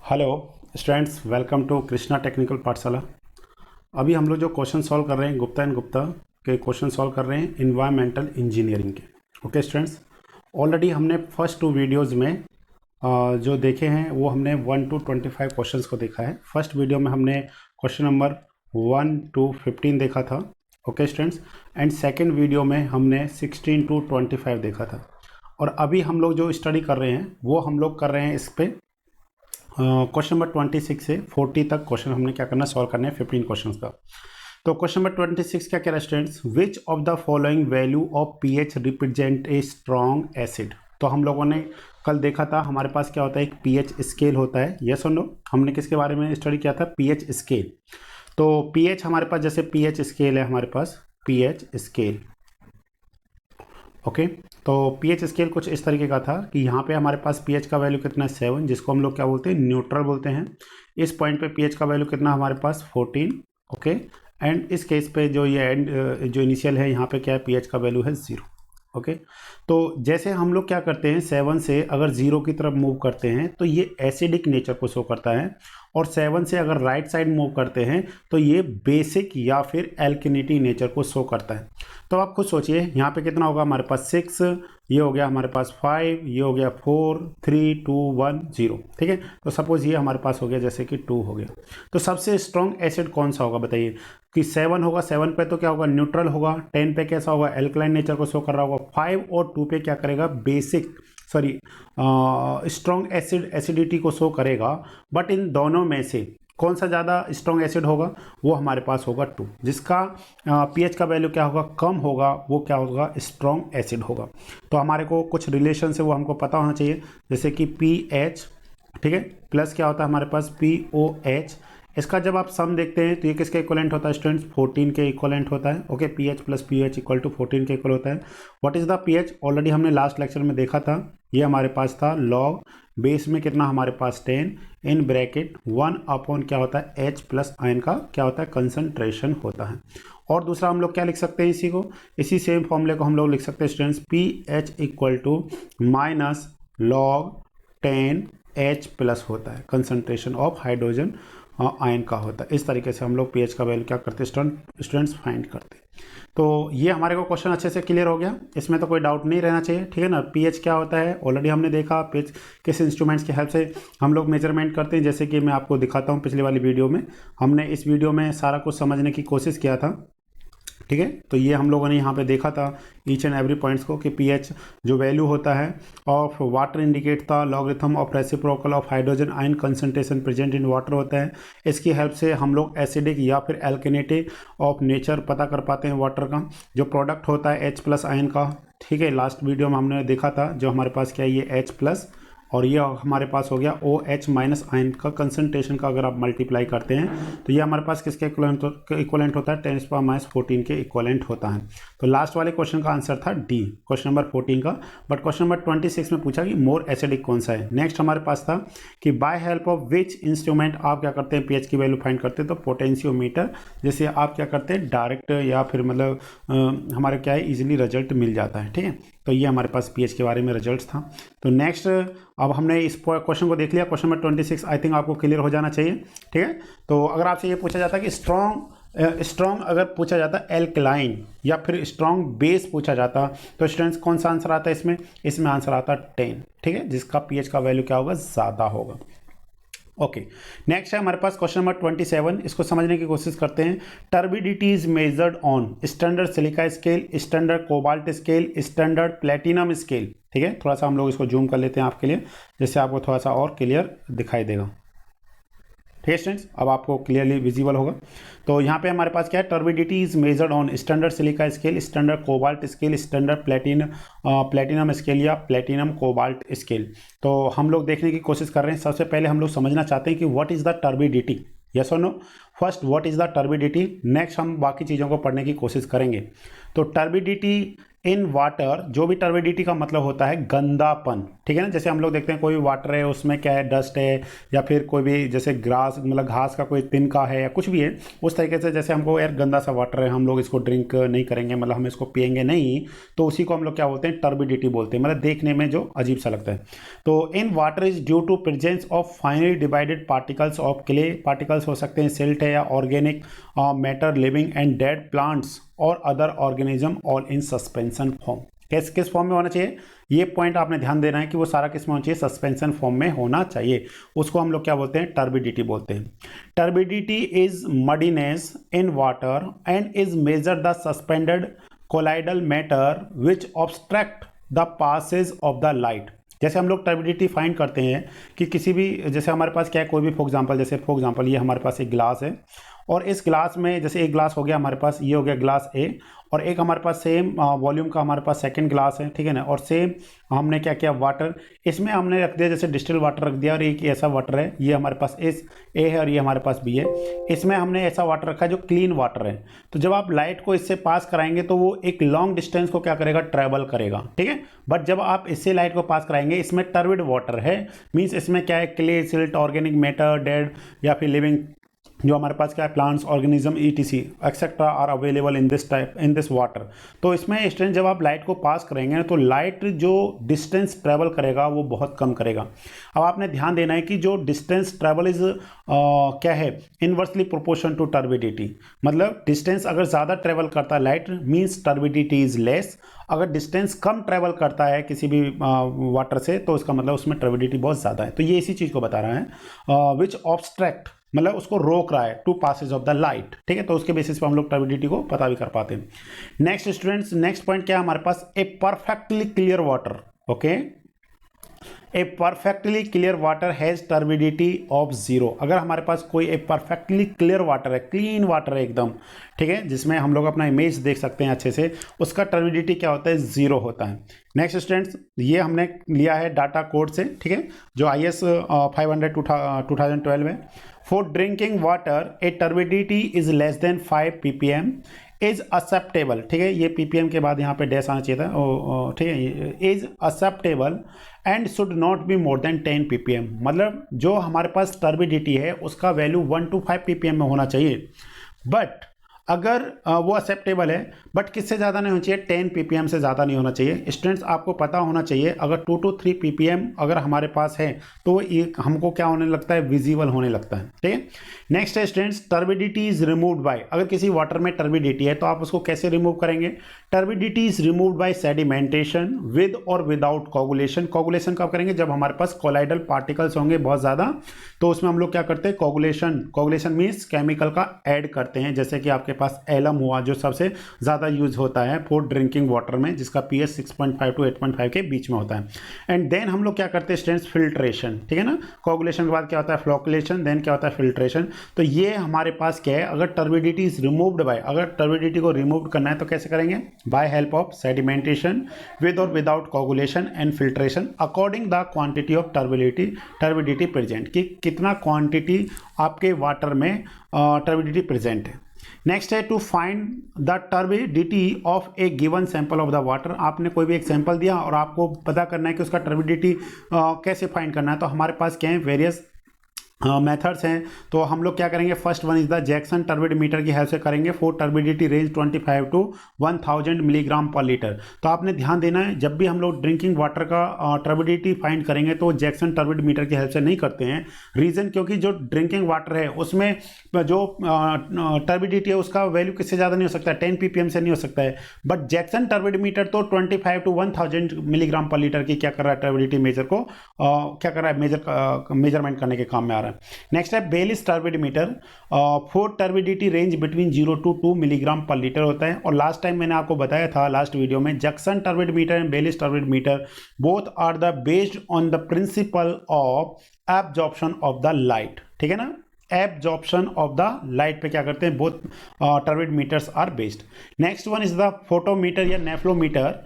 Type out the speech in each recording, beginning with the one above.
Hello students, welcome to Krishna technical Pathshala. अभी हम लोग जो क्वेश्चन सॉल्व कर रहे हैं गुप्ता एंड गुप्ता के क्वेश्चन सॉल्व कर रहे हैं इन्वायरमेंटल इंजीनियरिंग के। ओके स्टूडेंट्स, ऑलरेडी हमने फर्स्ट 2 वीडियोज़ में जो देखे हैं वो हमने 1 to 25 क्वेश्चंस को देखा है। फर्स्ट वीडियो में हमने क्वेश्चन नंबर 1 to 15 देखा था। Okay students, and second video में हमने 16 to 25 देखा था। और अभी हम लोग जो स्टडी कर रहे हैं वो हम लोग कर रहे हैं इस पर क्वेश्चन नंबर 26 से 40 तक क्वेश्चन हमने क्या करना सॉल्व करना है 15 क्वेश्चंस का। तो क्वेश्चन नंबर 26 क्या कह रहा है students, which of the following value of pH represent a strong acid. तो हम लोगों ने कल देखा था हमारे पास क्या होता है, एक पीएच स्केल होता है। यस और नो, हमने किसके बारे में स्टडी किया था, पीएच स्केल। तो पीएच हमारे पास, जैसे पीएच स्केल है हमारे पास, पीएच स्केल। ओके, तो पीएच स्केल कुछ इस तरीके का था कि यहाँ पे हमारे पास पीएच का वैल्यू कितना है 7, जिसको हम लोग क्या बोलते हैं, न्यूट्रल बोलते हैं। इस पॉइंट पे पीएच का वैल्यू कितना हमारे पास 14। ओके, एंड इस केस पे जो ये एंड जो इनिशियल है यहाँ पे क्या है, पीएच का वैल्यू है 0। ओके, तो जैसे हम लोग क्या करते हैं 7 से अगर 0 की तरफ मूव करते हैं तो ये एसिडिक नेचर को शो करता है, और 7 से अगर राइट साइड मूव करते हैं तो ये बेसिक या फिर एल्किनिटी नेचर को शो करता है। तो आप खुद सोचिए यहाँ पे कितना होगा हमारे पास 6, ये हो गया हमारे पास 5, ये हो गया 4, 3, 2, 1, 0। ठीक है, तो सपोज ये हमारे पास हो गया जैसे कि 2 हो गया। तो सबसे स्ट्रॉन्ग एसिड कौन सा होगा बताइए, कि 7 होगा, 7 पे तो क्या होगा, न्यूट्रल होगा। 10 पे कैसा होगा, एल्कलाइन नेचर को शो कर रहा होगा। 5 और 2 पे क्या करेगा, बेसिक स्ट्रॉन्ग एसिडिटी को शो करेगा। बट इन दोनों में से कौन सा ज़्यादा स्ट्रॉन्ग एसिड होगा, वो हमारे पास होगा 2, जिसका पीएच का वैल्यू क्या होगा, कम होगा, वो क्या होगा, स्ट्रॉन्ग एसिड होगा। तो हमारे को कुछ रिलेशन से वो हमको पता होना चाहिए, जैसे कि पीएच, ठीक है, प्लस क्या होता है हमारे पास पीओएच। इसका जब आप सम देखते हैं तो ये किसके इक्वलेंट होता है स्टूडेंट्स, 14 के इक्वलेंट होता है। Okay, pH plus pOH equal to 14 के इक्वल होता है। What is the pH, already हमने लास्ट लेक्चर में देखा था, ये हमारे पास था लॉग बेस में कितना हमारे पास 10 इन ब्रैकेट 1 अपॉन क्या होता है, एच प्लस आयन का क्या होता है, कंसंट्रेशन होता है। और दूसरा हम लोग क्या लिख सकते हैं, इसी को, इसी सेम फॉर्मूले को हम लोग लिख सकते हैं students, P H equal to minus log 10 H plus होता है, कंसंट्रेशन ऑफ हाइड्रोजन आयन का होता है। इस तरीके से हम लोग पीएच का वैल्यू क्या करते हैं स्टूडेंट्स, फाइंड करते हैं। तो ये हमारे को क्वेश्चन अच्छे से क्लियर हो गया, इसमें तो कोई डाउट नहीं रहना चाहिए। ठीक है ना, पीएच क्या होता है ऑलरेडी हमने देखा, पीएच किस इंस्ट्रूमेंट्स की हेल्प से हम लोग मेजरमेंट करते हैं, जैसे कि मैं आपको दिखाता हूँ पिछली वाली वीडियो में। हमने इस वीडियो में सारा कुछ समझने की कोशिश किया था। ठीक है, तो ये हम लोगों ने यहाँ पे देखा था ईच एंड एवरी पॉइंट्स को, कि पीएच जो वैल्यू होता है ऑफ वाटर इंडिकेट था logarithm of reciprocal of hydrogen ion concentration present in water होता है। इसकी हेल्प से हम लोग एसिडिक या फिर एल्केनेटिक ऑफ नेचर पता कर पाते हैं वाटर का, जो प्रोडक्ट होता है एच प्लस आयन का। ठीक है, लास्ट वीडियो में हमने देखा था जो हमारे पास क्या है, ये एच प्लस, और ये हमारे पास हो गया ओ एच माइनस आयन का कंसंट्रेशन का अगर आप मल्टीप्लाई करते हैं तो ये हमारे पास किसके इक्वलेंट होता है, 10⁻14 के इक्वलेंट होता है। तो लास्ट वाले क्वेश्चन का आंसर था डी, क्वेश्चन नंबर 14 का। बट क्वेश्चन नंबर 26 में पूछा कि मोर एसिडिक कौन सा है। नेक्स्ट हमारे पास था कि by help of which instrument आप क्या करते हैं, पीएच की वैल्यू फाइंड करते हैं, तो पोटेंशियोमीटर, जैसे आप क्या करते हैं डायरेक्ट या फिर मतलब हमारे क्या है, इजीली रिजल्ट मिल जाता है। ठीक है, तो ये हमारे पास पीएच के बारे में रिजल्ट्स था। तो नेक्स्ट अब हमने इस क्वेश्चन को देख लिया, क्वेश्चन नंबर 26 आई थिंक आपको क्लियर हो जाना चाहिए। ठीक है, तो अगर आपसे ये पूछा जाता है कि स्ट्रॉन्ग अगर पूछा जाता एल्कलाइन या फिर स्ट्रॉन्ग बेस पूछा जाता, तो स्टूडेंट्स कौन सा आंसर आता है इसमें आंसर आता 10। ठीक है, जिसका पीएच का वैल्यू क्या होगा, ज़्यादा होगा। ओके, नेक्स्ट है हमारे पास क्वेश्चन नंबर 27, इसको समझने की कोशिश करते हैं। Turbidity is measured on standard silica scale, standard cobalt scale, standard platinum scale. ठीक है, थोड़ा सा हम लोग इसको जूम कर लेते हैं आपके लिए, जिससे आपको थोड़ा सा और क्लियर दिखाई देगा। ठीक है स्टूडेंट्स, अब आपको क्लियरली विजिबल होगा। तो यहाँ पे हमारे पास क्या है, turbidity is measured on standard silica scale, standard cobalt scale, standard platinum scale या प्लेटिनम कोबाल्ट स्केल। तो हम लोग देखने की कोशिश कर रहे हैं। सबसे पहले हम लोग समझना चाहते हैं कि what is the turbidity, yes और no. First what is the turbidity, next हम बाकी चीज़ों को पढ़ने की कोशिश करेंगे। तो टर्बिडिटी इन वाटर, जो भी टर्बिडिटी का मतलब होता है गंदापन, ठीक है ना। जैसे हम लोग देखते हैं कोई भी वाटर है उसमें क्या है, डस्ट है, या फिर कोई भी जैसे ग्रास मतलब घास का कोई तिनका है या कुछ भी है, उस तरीके से जैसे हमको यार गंदा सा वाटर है, हम लोग इसको ड्रिंक नहीं करेंगे, मतलब हम इसको पियेंगे नहीं, तो उसी को हम लोग क्या बोलते हैं, टर्बिडिटी बोलते हैं, मतलब देखने में जो अजीब सा लगता है। तो in water is due to presence of finely divided particles of clay, particles हो सकते हैं सिल्ट है या organic matter, living and dead plants और other organism, all in suspension form. किस किस फॉर्म में होना चाहिए, ये पॉइंट आपने ध्यान देना है कि वो सारा किस में होना चाहिए, सस्पेंशन फॉर्म में होना चाहिए। उसको हम लोग क्या बोलते हैं, टर्बिडिटी बोलते हैं। Turbidity is muddiness in water and is measure the suspended colloidal matter which obstruct the passage of the light. जैसे हम लोग टर्बिडिटी फाइंड करते हैं कि किसी भी, जैसे हमारे पास क्या है, कोई भी फॉर एग्जांपल, जैसे फॉर एग्जांपल ये हमारे पास एक ग्लास है, और इस ग्लास में जैसे एक ग्लास हो गया हमारे पास, ये हो गया ग्लास ए, और एक हमारे पास सेम वॉल्यूम का हमारे पास सेकंड ग्लास है, ठीक है ना, और सेम हमने क्या किया, वाटर इसमें हमने रख दिया, जैसे डिस्टिल वाटर रख दिया, और एक ऐसा वाटर है, ये हमारे पास इस ए है और ये हमारे पास बी है, इसमें हमने ऐसा वाटर रखा है जो क्लीन वाटर है। तो जब आप लाइट को इससे पास कराएंगे तो वो एक लॉन्ग डिस्टेंस को क्या करेगा, ट्रैवल करेगा, ठीक है। बट जब आप इससे लाइट को पास कराएंगे, इसमें टर्बिड वाटर है, मीन्स इसमें क्या है, clay, silt, organic matter, dead या फिर लिविंग, जो हमारे पास क्या है, plants, organism, ETC etcetera are available in this water. तो इसमें स्टूडेंट जब आप लाइट को पास करेंगे तो लाइट जो डिस्टेंस ट्रैवल करेगा वो बहुत कम करेगा। अब आपने ध्यान देना है कि जो डिस्टेंस ट्रैवल इज क्या है, इनवर्सली प्रोपोर्शन टू टर्बिडिटी, मतलब डिस्टेंस अगर ज़्यादा ट्रैवल करता है light, means turbidity is less. अगर डिस्टेंस कम ट्रैवल करता है किसी भी वाटर से, तो इसका मतलब उसमें टर्बिडिटी बहुत ज़्यादा है। तो ये इसी चीज़ को बता रहा है, विच ऑब्स्ट्रैक्ट, मतलब उसको रोक रहा है, to passage of the light, ठीक है। तो उसके बेसिस पे हम लोग टर्बिडिटी को पता भी कर पाते हैं। नेक्स्ट स्टूडेंट्स, नेक्स्ट पॉइंट क्या है हमारे पास, a perfectly clear water, okay, a perfectly clear water has turbidity of zero. अगर हमारे पास कोई एक परफेक्टली क्लियर वाटर है, क्लीन वाटर है एकदम, ठीक है, जिसमें हम लोग अपना इमेज देख सकते हैं अच्छे से, उसका टर्बिडिटी क्या होता है, जीरो होता है। नेक्स्ट स्टूडेंट्स, ये हमने लिया है डाटा कोड से, ठीक है, जो IS 500 2012 है। For drinking water A turbidity is less then 5 ppm is acceptable, ठीक है, ये ppm के बाद यहाँ पे डैश आना चाहिए था, ठीक है, is acceptable and should not be more than 10 ppm। मतलब जो हमारे पास टर्बिडिटी है उसका वैल्यू 1 to 5 ppm में होना चाहिए, बट अगर वो एक्सेप्टेबल है, बट किससे ज़्यादा नहीं होना चाहिए, 10 ppm से ज़्यादा नहीं होना चाहिए। स्टूडेंट्स आपको पता होना चाहिए, अगर 2 to 3 ppm अगर हमारे पास है तो ये हमको क्या होने लगता है, विजिबल होने लगता है, ठीक है। नेक्स्ट है students, turbidity is removed by, अगर किसी वाटर में टर्बिडिटी है तो आप उसको कैसे रिमूव करेंगे, turbidity is removed bye sedimentation with और विदाउट कोगुलेशन। कोगुलेशन कब करेंगे, जब हमारे पास कोलाइडल पार्टिकल्स होंगे बहुत ज़्यादा, तो उसमें हम लोग क्या करते हैं, कोगुलेशन। कोगुलेशन मीन्स केमिकल का ऐड करते हैं, जैसे कि आपके पास एलम हुआ जो सबसे ज़्यादा यूज होता है फॉर ड्रिंकिंग वाटर में, जिसका pH 6.5 to 8.5 के बीच में होता है। एंड देन हम लोग क्या करते हैं स्टूडेंट्स, फिल्ट्रेशन, ठीक है ना। कोगुलेशन के बाद क्या होता है, फ्लोकुलेशन, देन क्या होता है, फिल्ट्रेशन। तो ये हमारे पास क्या है, अगर टर्बिडिटी इज रिमूव्ड बाय, अगर टर्बिडिटी को रिमूव करना है तो कैसे करेंगे, by help of sedimentation with और without coagulation and filtration according the quantity of turbidity present, कि कितना क्वांटिटी आपके वाटर में टर्बिडिटी प्रेजेंट है। नेक्स्ट है to find the turbidity of a given sample of the water. आपने कोई भी एक सैंपल दिया और आपको पता करना है कि उसका टर्बिडिटी कैसे फाइंड करना है, तो हमारे पास क्या है, वेरियस मेथड्स हैं। तो हम लोग क्या करेंगे, first one is the Jackson turbid meter की हेल्प से करेंगे for turbidity range 25 to 1000 milligram per litre. तो आपने ध्यान देना है, जब भी हम लोग ड्रिंकिंग वाटर का टर्बिडिटी फाइंड करेंगे तो जैक्सन टर्बिड मीटर की हेल्प से नहीं करते हैं। रीज़न क्योंकि जो ड्रिंकिंग वाटर है उसमें जो टर्बिडिटी है उसका वैल्यू किससे ज़्यादा नहीं हो सकता है, 10 ppm से नहीं हो सकता है। बट जैक्सन टर्बिड मीटर तो 25 to 1000 मिलीग्राम पर लीटर की क्या कर रहा है, टर्बिडिटी मेजर को क्या कर रहा है, मेजरमेंट करने के काम में आ रहा है। नेक्स्ट है Baylis turbid meter, for turbidity range between 0 to 2 milligram per litre होता है। और लास्ट टाइम मैंने आपको बताया था लास्ट वीडियो में, Jackson turbid meter and Baylis turbid meter both are the based on the principle of absorption of the light, ठीक है ना। एब्जॉर्प्शन ऑफ द लाइट पे क्या करते हैं, both turbid meters are based. Next one is the photometer या nephelometer.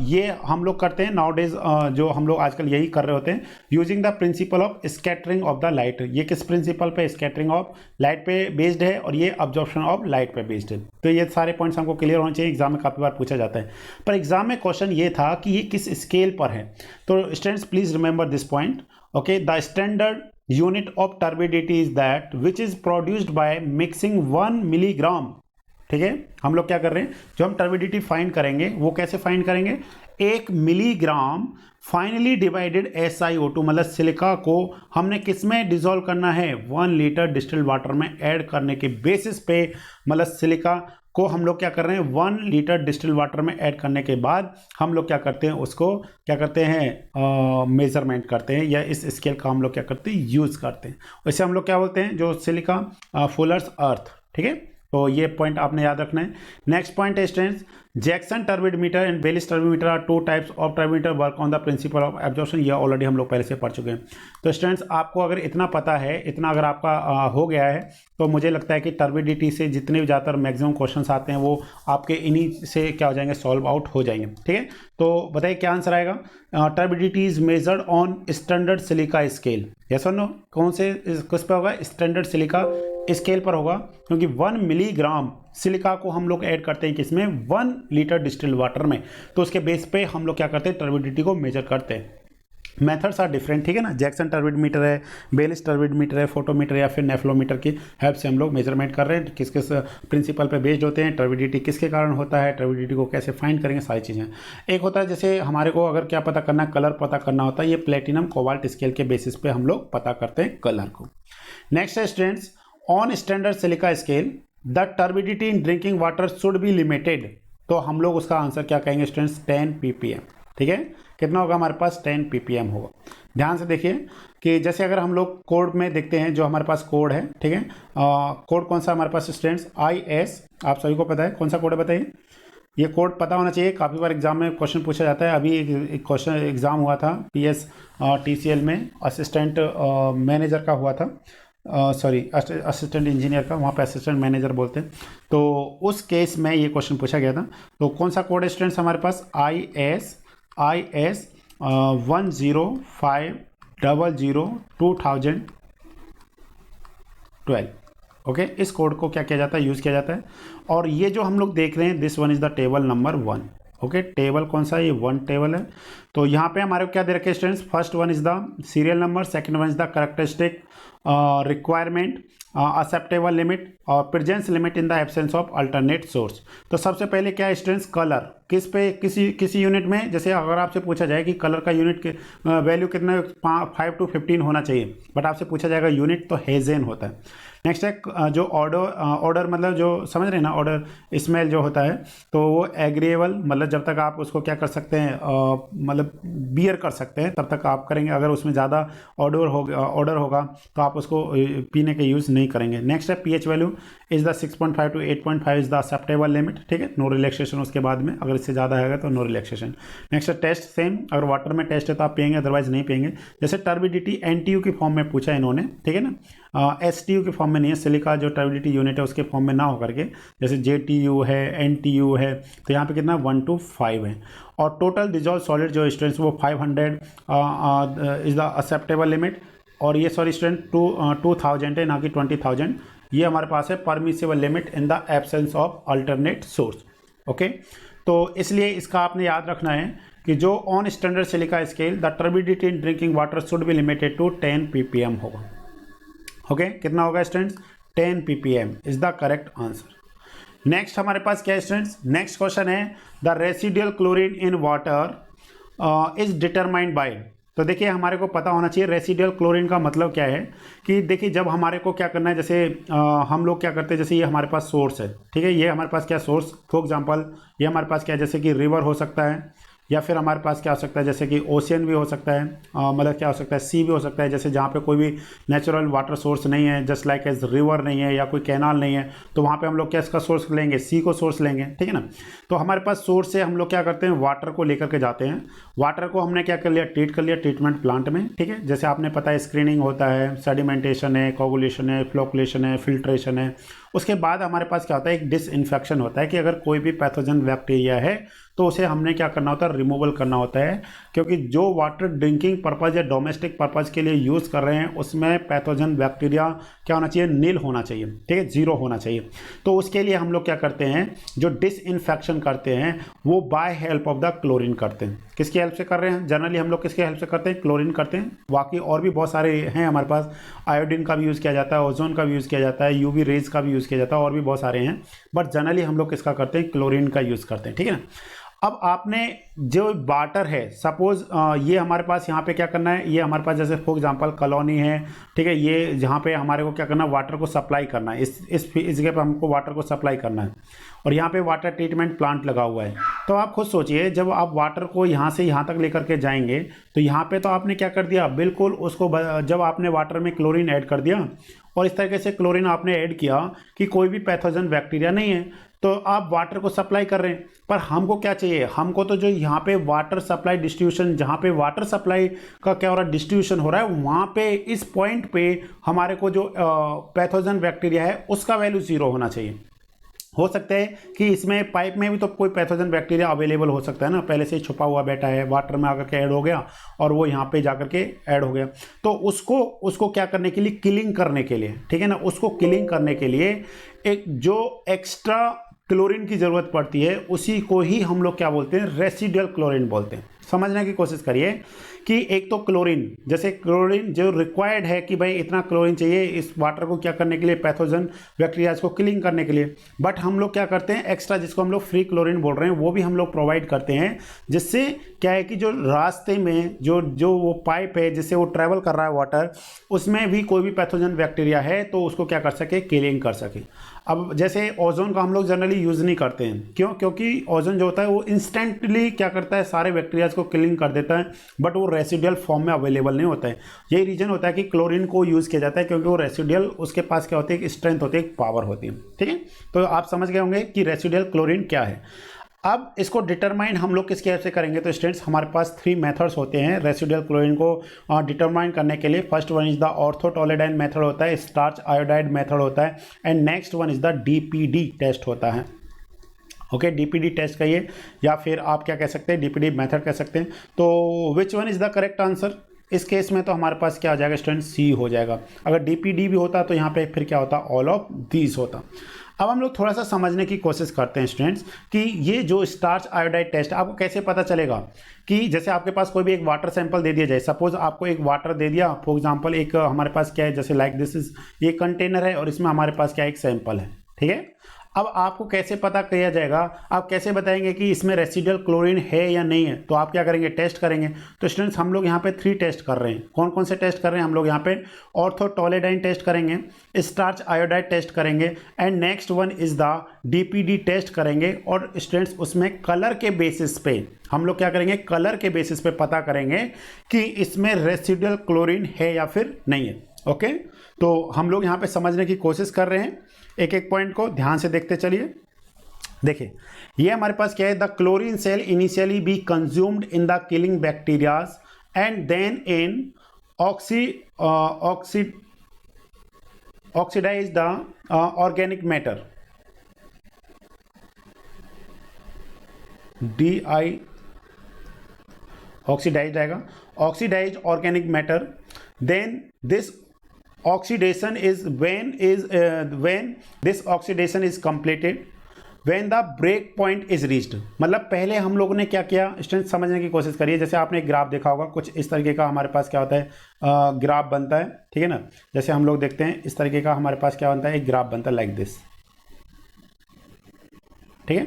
ये हम लोग करते हैं नाउडेज, जो हम लोग आजकल यही कर रहे होते हैं, using the principle of scattering of the light. ये किस प्रिंसिपल पे, स्कैटरिंग ऑफ लाइट पे बेस्ड है, और ये अब्जॉर्प्शन ऑफ लाइट पे बेस्ड है। तो ये सारे पॉइंट्स हमको क्लियर होने चाहिए, एग्जाम में काफ़ी बार पूछा जाता है। पर एग्जाम में क्वेश्चन ये था कि ये किस स्केल पर है। तो students please remember this point, okay. The standard unit of turbidity is that which is produced by mixing 1 milligram, ठीक है। हम लोग क्या कर रहे हैं, जो हम टर्बिडिटी फाइंड करेंगे वो कैसे फाइंड करेंगे, 1 मिलीग्राम फाइनली डिवाइडेड SiO2 मतलब सिलिका को हमने किस में डिसॉल्व करना है, 1 लीटर डिस्टिल्ड वाटर में ऐड करने के बेसिस पे, मतलब सिलिका को हम लोग क्या कर रहे हैं, 1 लीटर डिस्टिल्ड वाटर में ऐड करने के बाद हम लोग क्या करते हैं, उसको क्या करते हैं, मेजरमेंट करते हैं, या इस स्केल का हम लोग क्या करते हैं, यूज़ करते हैं। वैसे हम लोग क्या बोलते हैं, जो सिलिका फुलर्स अर्थ, ठीक है। तो ये पॉइंट आपने याद रखना है। नेक्स्ट पॉइंट है students, Jackson turbidometer and Baylis turbidometer are 2 types of turbidometer work on the principle of absorption. ये ऑलरेडी हम लोग पहले से पढ़ चुके हैं। तो स्टूडेंट्स आपको अगर इतना पता है, इतना अगर आपका हो गया है, तो मुझे लगता है कि टर्बिडिटी से जितने भी ज़्यादातर मैक्सिमम क्वेश्चंस आते हैं वो आपके इन्हीं से क्या हो जाएंगे, सॉल्व आउट हो जाएंगे, ठीक है। तो बताइए क्या आंसर आएगा। Turbidity is measured on standard silica scale, yes और नो। कौन से किस पे होगा, स्टैंडर्ड सिलिका स्केल पर होगा, क्योंकि 1 मिलीग्राम सिलिका को हम लोग ऐड करते हैं किसमें, 1 लीटर डिस्टिल्ड वाटर में। तो उसके बेस पे हम लोग क्या करते हैं, टर्बिडिटी को मेजर करते हैं। मेथड्स आर डिफरेंट, ठीक है ना। जैक्सन टर्बिडोमीटर है, बेलिस टर्बिडोमीटर है, फोटोमीटर या फिर नेफ्लोमीटर की हेल्प से हम लोग मेजरमेंट कर रहे हैं। किस किस प्रिंसिपल पे बेस्ड होते हैं, टर्बिडिटी किसके कारण होता है, टर्बिडिटी को कैसे फाइंड करेंगे, सारी चीज़ें। एक होता है जैसे हमारे को अगर क्या पता करना है, कलर पता करना होता है, ये प्लेटिनम कोबाल्ट स्केल के बेसिस पे हम लोग पता करते हैं कलर को। नेक्स्ट है students, on standard silica scale the turbidity in drinking water should be limited. तो हम लोग उसका आंसर क्या कहेंगे स्टूडेंट्स, 10 ppm, ठीक है। कितना होगा हमारे पास, 10 ppm होगा। ध्यान से देखिए कि जैसे अगर हम लोग कोड में देखते हैं, जो हमारे पास कोड है, ठीक है। कोड कौन सा हमारे पास स्टूडेंट्स, IS, आप सभी को पता है कौन सा कोड है, बताइए। ये कोड पता होना चाहिए, काफ़ी बार एग्जाम में क्वेश्चन पूछा जाता है। अभी एक क्वेश्चन एग्जाम हुआ था PS TCL में, असिस्टेंट मैनेजर का हुआ था, सॉरी असिस्टेंट इंजीनियर का, वहाँ पे असिस्टेंट मैनेजर बोलते हैं। तो उस केस में ये क्वेश्चन पूछा गया था। तो कौन सा कोड है स्टूडेंट्स हमारे पास, IS 105002012, ओके। इस कोड को क्या किया जाता है, यूज़ किया जाता है। और ये जो हम लोग देख रहे हैं, this one is the table number 1, okay. Table कौन सा है, ये 1 टेबल है। तो यहाँ पे हमारे को क्या दे रखे students, first one is the serial number, second one is the characteristic requirement, acceptable limit और presence limit in the absence of alternate source. तो सबसे पहले क्या है स्टूडेंट्स, कलर किस पे, किसी यूनिट में, जैसे अगर आपसे पूछा जाए कि कलर का यूनिट के वैल्यू कितना 5 to 15 होना चाहिए, बट आपसे पूछा जाएगा यूनिट, तो हेजेन होता है। नेक्स्ट है जो ऑर्डर मतलब जो समझ रहे हैं ना, ऑर्डर स्मेल जो होता है, तो वो एग्रीएबल, मतलब जब तक आप उसको क्या कर सकते हैं, मतलब बियर कर सकते हैं, तब तक आप करेंगे। अगर उसमें ज़्यादा ऑर्डर होगा तो आप उसको पीने के यूज़ नहीं करेंगे। नेक्स्ट है pH value is the 6.5 to 8.5 is the acceptable limit, ठीक है। नो रिलैक्सेशन उसके बाद में, अगर इससे ज़्यादा आएगा तो नो रिलैक्सेशन। नेक्स्ट है टेस्ट, सेम, अगर वाटर में टेस्ट है तो आप पिएंगे, अदरवाइज नहीं पिएंगे। जैसे टर्बिडिटी NTU की फॉर्म में पूछा इन्होंने, ठीक है ना, STU की फॉर्म में नहीं है, सिलिका जो टर्बिडिटी यूनिट है उसके फॉर्म में ना होकर के, जैसे JTU है, NTU है, तो यहाँ पे कितना 1 to 5 है। और टोटल डिजॉल्व सॉलिड जो स्टूडेंट्स वो 500 इज़ द एक्सेप्टेबल लिमिट, और ये सॉरी स्टूडेंट 2000 है, ना कि 20,000। ये हमारे पास है permissible limit in the absence of alternate source, okay. तो इसलिए इसका आपने याद रखना है कि जो on standard silica scale the turbidity in drinking water should be limited to 10 ppm होगा, ओके। कितना होगा students, 10 ppm is the correct answer. Next हमारे पास क्या है स्टूडेंट्स, नेक्स्ट क्वेश्चन है the residual chlorine in water is determined by. तो देखिए हमारे को पता होना चाहिए रेसिडुअल क्लोरीन का मतलब क्या है, कि देखिए जब हमारे को क्या करना है, जैसे हम लोग क्या करते हैं, जैसे ये हमारे पास सोर्स है, ठीक है। ये हमारे पास क्या सोर्स, फॉर एग्जांपल ये हमारे पास क्या है, जैसे कि रिवर हो सकता है, या फिर हमारे पास क्या हो सकता है जैसे कि ओशियन भी हो सकता है, मतलब क्या हो सकता है सी भी हो सकता है, जैसे जहाँ पे कोई भी नेचुरल वाटर सोर्स नहीं है, जस्ट लाइक एज रिवर नहीं है या कोई कैनाल नहीं है, तो वहाँ पे हम लोग क्या इसका सोर्स लेंगे, सी को सोर्स लेंगे, ठीक है ना। तो हमारे पास सोर्स से हम लोग क्या करते हैं, वाटर को लेकर के जाते हैं। वाटर को हमने क्या कर लिया, ट्रीट कर लिया ट्रीटमेंट प्लांट में, ठीक है। जैसे आपने पता है स्क्रीनिंग होता है, सेडिमेंटेशन है, कोगुलेशन है, फ्लोकुलेशन है, फिल्ट्रेशन है। उसके बाद हमारे पास क्या होता है, एक डिसइंफेक्शन होता है कि अगर कोई भी पैथोजन बैक्टीरिया है तो उसे हमने क्या करना होता है, रिमूवल करना होता है, क्योंकि जो वाटर ड्रिंकिंग पर्पज़ या डोमेस्टिक पर्पज़ के लिए यूज़ कर रहे हैं उसमें पैथोजन बैक्टीरिया क्या होना चाहिए, नील होना चाहिए, ठीक है, जीरो होना चाहिए। तो उसके लिए हम लोग क्या करते हैं, जो डिसइंफेक्शन करते हैं वो by help of the chlorine करते हैं। किसकी हेल्प से कर रहे हैं, जनरली हम लोग किसके हेल्प से करते हैं, क्लोरीन करते हैं। बाकी और भी बहुत सारे हैं हमारे पास, आयोडीन का भी यूज़ किया जाता है, ओजोन का भी यूज़ किया जाता है, यूवी रेज का भी यूज़ किया जाता है, और भी बहुत सारे हैं, बट जनरली हम लोग किसका करते हैं, क्लोरीन का यूज़ करते हैं, ठीक है ना। अब आपने जो वाटर है, सपोज ये हमारे पास यहाँ पे क्या करना है, ये हमारे पास जैसे फॉर एग्जांपल कॉलोनी है, ठीक है, ये जहाँ पे हमारे को क्या करना है, वाटर को सप्लाई करना है, इस जगह पे हमको वाटर को सप्लाई करना है, और यहाँ पे वाटर ट्रीटमेंट प्लांट लगा हुआ है। तो आप खुद सोचिए, जब आप वाटर को यहाँ से यहाँ तक लेकर के जाएंगे तो यहाँ पे तो आपने क्या कर दिया, बिल्कुल उसको जब आपने वाटर में क्लोरीन ऐड कर दिया और इस तरीके से क्लोरीन आपने ऐड किया कि कोई भी पैथोजन बैक्टीरिया नहीं है, तो आप वाटर को सप्लाई कर रहे हैं। पर हमको क्या चाहिए, हमको तो जो यहाँ पे वाटर सप्लाई डिस्ट्रीब्यूशन, जहाँ पे वाटर सप्लाई का क्या हो रहा है, डिस्ट्रीब्यूशन हो रहा है, वहाँ पे इस पॉइंट पे हमारे को जो पैथोजन बैक्टीरिया है उसका वैल्यू 0 होना चाहिए। हो सकता है कि इसमें पाइप में भी तो कोई पैथोजन बैक्टीरिया अवेलेबल हो सकता है ना, पहले से ही छुपा हुआ बैठा है, वाटर में आकर के ऐड हो गया और वो यहाँ पे जाकर के ऐड हो गया। तो उसको क्या करने के लिए, किलिंग करने के लिए, ठीक है ना, उसको किलिंग करने के लिए एक जो एक्स्ट्रा क्लोरीन की ज़रूरत पड़ती है उसी को ही हम लोग क्या बोलते हैं, रेसिडुअल क्लोरीन बोलते हैं। समझने की कोशिश करिए कि एक तो क्लोरीन, जैसे क्लोरीन जो रिक्वायर्ड है कि भाई इतना क्लोरीन चाहिए इस वाटर को क्या करने के लिए, पैथोजन बैक्टीरियाज को किलिंग करने के लिए, बट हम लोग क्या करते हैं एक्स्ट्रा, जिसको हम लोग फ्री क्लोरीन बोल रहे हैं, वो भी हम लोग प्रोवाइड करते हैं, जिससे क्या है कि जो रास्ते में जो वो पाइप है जिससे वो ट्रैवल कर रहा है वाटर, उसमें भी कोई भी पैथोजन बैक्टीरिया है तो उसको क्या कर सके, किलिंग कर सके। अब जैसे ओजोन का हम लोग जनरली यूज़ नहीं करते हैं, क्यों, क्योंकि ओजोन जो होता है वो इंस्टेंटली क्या करता है, सारे बैक्टीरियाज को किलिंग कर देता है, बट वो रेसिडुअल फॉर्म में अवेलेबल नहीं होता है। यही रीजन होता है कि क्लोरीन को यूज़ किया जाता है, क्योंकि वो रेसिडुअल, उसके पास क्या होती है, एक स्ट्रेंथ होती है, एक पावर होती है, ठीक है। तो आप समझ गए होंगे कि रेसिडुअल क्लोरीन क्या है। अब इसको डिटरमाइन हम लोग किसके हेल्प से करेंगे, तो स्टूडेंट्स हमारे पास 3 मेथड्स होते हैं रेसिडुअल क्लोरीन को डिटरमाइन करने के लिए। First one is the orthotolidine method होता है, स्टार्च आयोडाइड मेथड होता है, and next one is the DPD test होता है। ओके, डीपीडी टेस्ट कहिए या फिर आप क्या कह सकते हैं, डीपीडी मेथड कह सकते हैं। तो which one is the correct answer, इस केस में तो हमारे पास क्या हो जाएगा स्टूडेंट, सी हो जाएगा। अगर डीपीडी भी होता तो यहाँ पे फिर क्या होता, ऑल ऑफ दीज होता। अब हम लोग थोड़ा सा समझने की कोशिश करते हैं स्टूडेंट्स कि ये जो स्टार्च आयोडाइड टेस्ट आपको कैसे पता चलेगा, कि जैसे आपके पास कोई भी एक वाटर सैंपल दे दिया जाए, सपोज आपको एक वाटर दे दिया, फॉर एग्जांपल एक हमारे पास क्या है, जैसे लाइक दिस इज, ये कंटेनर है और इसमें हमारे पास क्या एक सैंपल है, ठीक है। अब आपको कैसे पता किया जाएगा, आप कैसे बताएंगे कि इसमें रेसिडुअल क्लोरीन है या नहीं है, तो आप क्या करेंगे, टेस्ट करेंगे। तो स्टूडेंट्स हम लोग यहाँ पे 3 टेस्ट कर रहे हैं। कौन कौन से टेस्ट कर रहे हैं हम लोग यहाँ पे, ऑर्थोटोलेडाइन टेस्ट करेंगे, स्टार्च आयोडाइड टेस्ट करेंगे, and next one is the DPD test करेंगे। और स्टूडेंट्स उसमें कलर के बेसिस पे हम लोग क्या करेंगे, कलर के बेसिस पे पता करेंगे कि इसमें रेसिडुअल क्लोरीन है या फिर नहीं है। ओके, तो हम लोग यहाँ पे समझने की कोशिश कर रहे हैं, एक एक पॉइंट को ध्यान से देखते चलिए। देखिए ये हमारे पास क्या है, the chlorine shall initially be consumed in the killing bacterias and then in oxidise the organic matter, DI oxidise आएगा, oxidise organic matter. Then this oxidation is when this oxidation is completed when the break point is reached। मतलब पहले हम लोगों ने क्या किया student, समझने की कोशिश करिए। जैसे आपने एक ग्राफ देखा होगा, कुछ इस तरीके का हमारे पास क्या होता है, ग्राफ बनता है, ठीक है ना। जैसे हम लोग देखते हैं इस तरीके का हमारे पास क्या बनता है, एक ग्राफ बनता है लाइक दिस, ठीक है।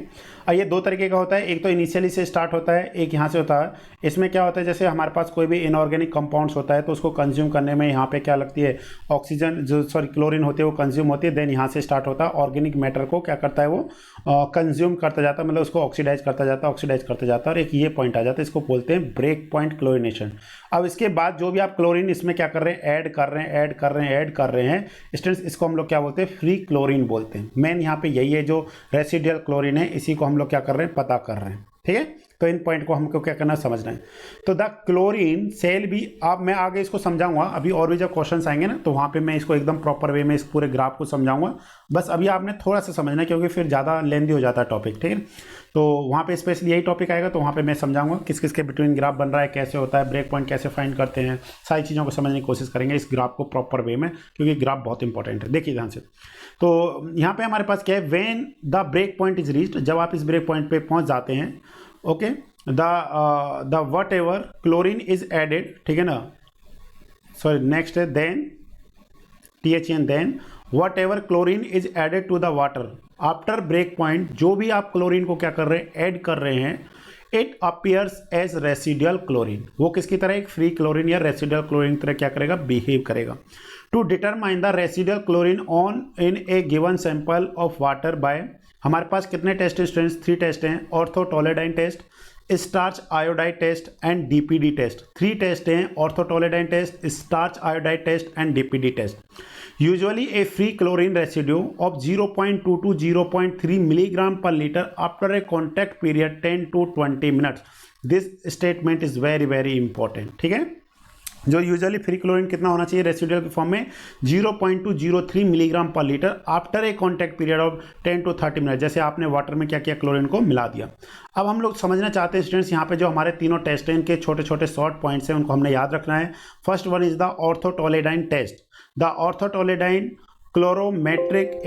और ये दो तरीके का होता है, एक तो इनिशियली से स्टार्ट होता है, एक यहाँ से होता है। इसमें क्या होता है, जैसे हमारे पास कोई भी इनऑर्गेनिक कंपाउंड्स होता है तो उसको कंज्यूम करने में यहाँ पे क्या लगती है, ऑक्सीजन, जो सॉरी क्लोरीन होती है वो कंज्यूम होती है, देन यहाँ से स्टार्ट होता है, ऑर्गेनिक मैटर को क्या करता है वो कंज्यूम करता जाता है, मतलब उसको ऑक्सीडाइज करता जाता है, ऑक्सीडाइज करता जाता है, और एक ये पॉइंट आ जाता है, इसको बोलते हैं ब्रेक पॉइंट क्लोरीनेशन। अब इसके बाद जो भी आप क्लोरीन इसमें क्या कर रहे हैं, ऐड कर रहे हैं, ऐड कर रहे हैं, ऐड कर रहे हैं स्टूडेंट्स, इसको हम लोग क्या बोलते हैं, फ्री क्लोरीन बोलते हैं। मेन यहाँ पे यही है, जो रेसिडुअल क्लोरीन है इसी को हम लोग क्या कर रहे हैं, पता कर रहे हैं। ठीक है, तो इन पॉइंट को हमको क्या करना है, समझना है। तो द क्लोरीन सेल भी, अब मैं आगे इसको समझाऊंगा, अभी और भी जब क्वेश्चंस आएंगे ना तो वहाँ पे मैं इसको एकदम प्रॉपर वे में इस पूरे ग्राफ को समझाऊंगा। बस अभी आपने थोड़ा सा समझना है क्योंकि फिर ज़्यादा लेंदी हो जाता है टॉपिक। ठीक है, तो वहाँ पे स्पेशली यही टॉपिक आएगा, तो वहाँ पे मैं समझाऊंगा किस किस के बिटवीन ग्राफ बन रहा है, कैसे होता है, ब्रेक पॉइंट कैसे फाइंड करते हैं, सारी चीज़ों को समझने की कोशिश करेंगे इस ग्राफ को प्रॉपर वे में, क्योंकि ग्राफ बहुत इंपॉर्टेंट है। देखिए ध्यान से, तो यहाँ पे हमारे पास क्या है, when the break point is reached, जब आप इस ब्रेक पॉइंट पे पहुँच जाते हैं, okay, the whatever chlorine is added, ठीक है ना, सॉरी नेक्स्ट है then THN, then whatever chlorine is added to the water after break point, जो भी आप क्लोरीन को क्या कर रहे हैं, ऐड कर रहे हैं, it appears as residual chlorine, वो किसकी तरह, एक फ्री क्लोरीन या रेसिडुअल क्लोरीन की तरह क्या करेगा, बिहेव करेगा। To determine the residual chlorine on in a given sample of water by, हमारे पास कितने टेस्ट स्टूडेंट्स, 3 टेस्ट हैं, orthotolidine test, starch iodide test and DPD test. 3 test हैं, orthotolidine test, starch iodide test and DPD test. Usually a free chlorine residue of 0.2 to 0.3 milligram per litre after a contact period 10 to 20 minutes. This statement is very very important. ठीक है, जो usually free chlorine कितना होना चाहिए residual के form में, 0.203 milligram per litre after a contact period of 10 to 30 minute, जैसे आपने वाटर में क्या किया, क्लोरीन को मिला दिया। अब हम लोग समझना चाहते हैं स्टूडेंट्स, यहाँ पे जो हमारे तीनों टेस्ट हैं इनके छोटे छोटे शॉर्ट पॉइंट्स हैं, उनको हमने याद रखना है। First one is the orthotolidine test. The orthotolidine colorimetric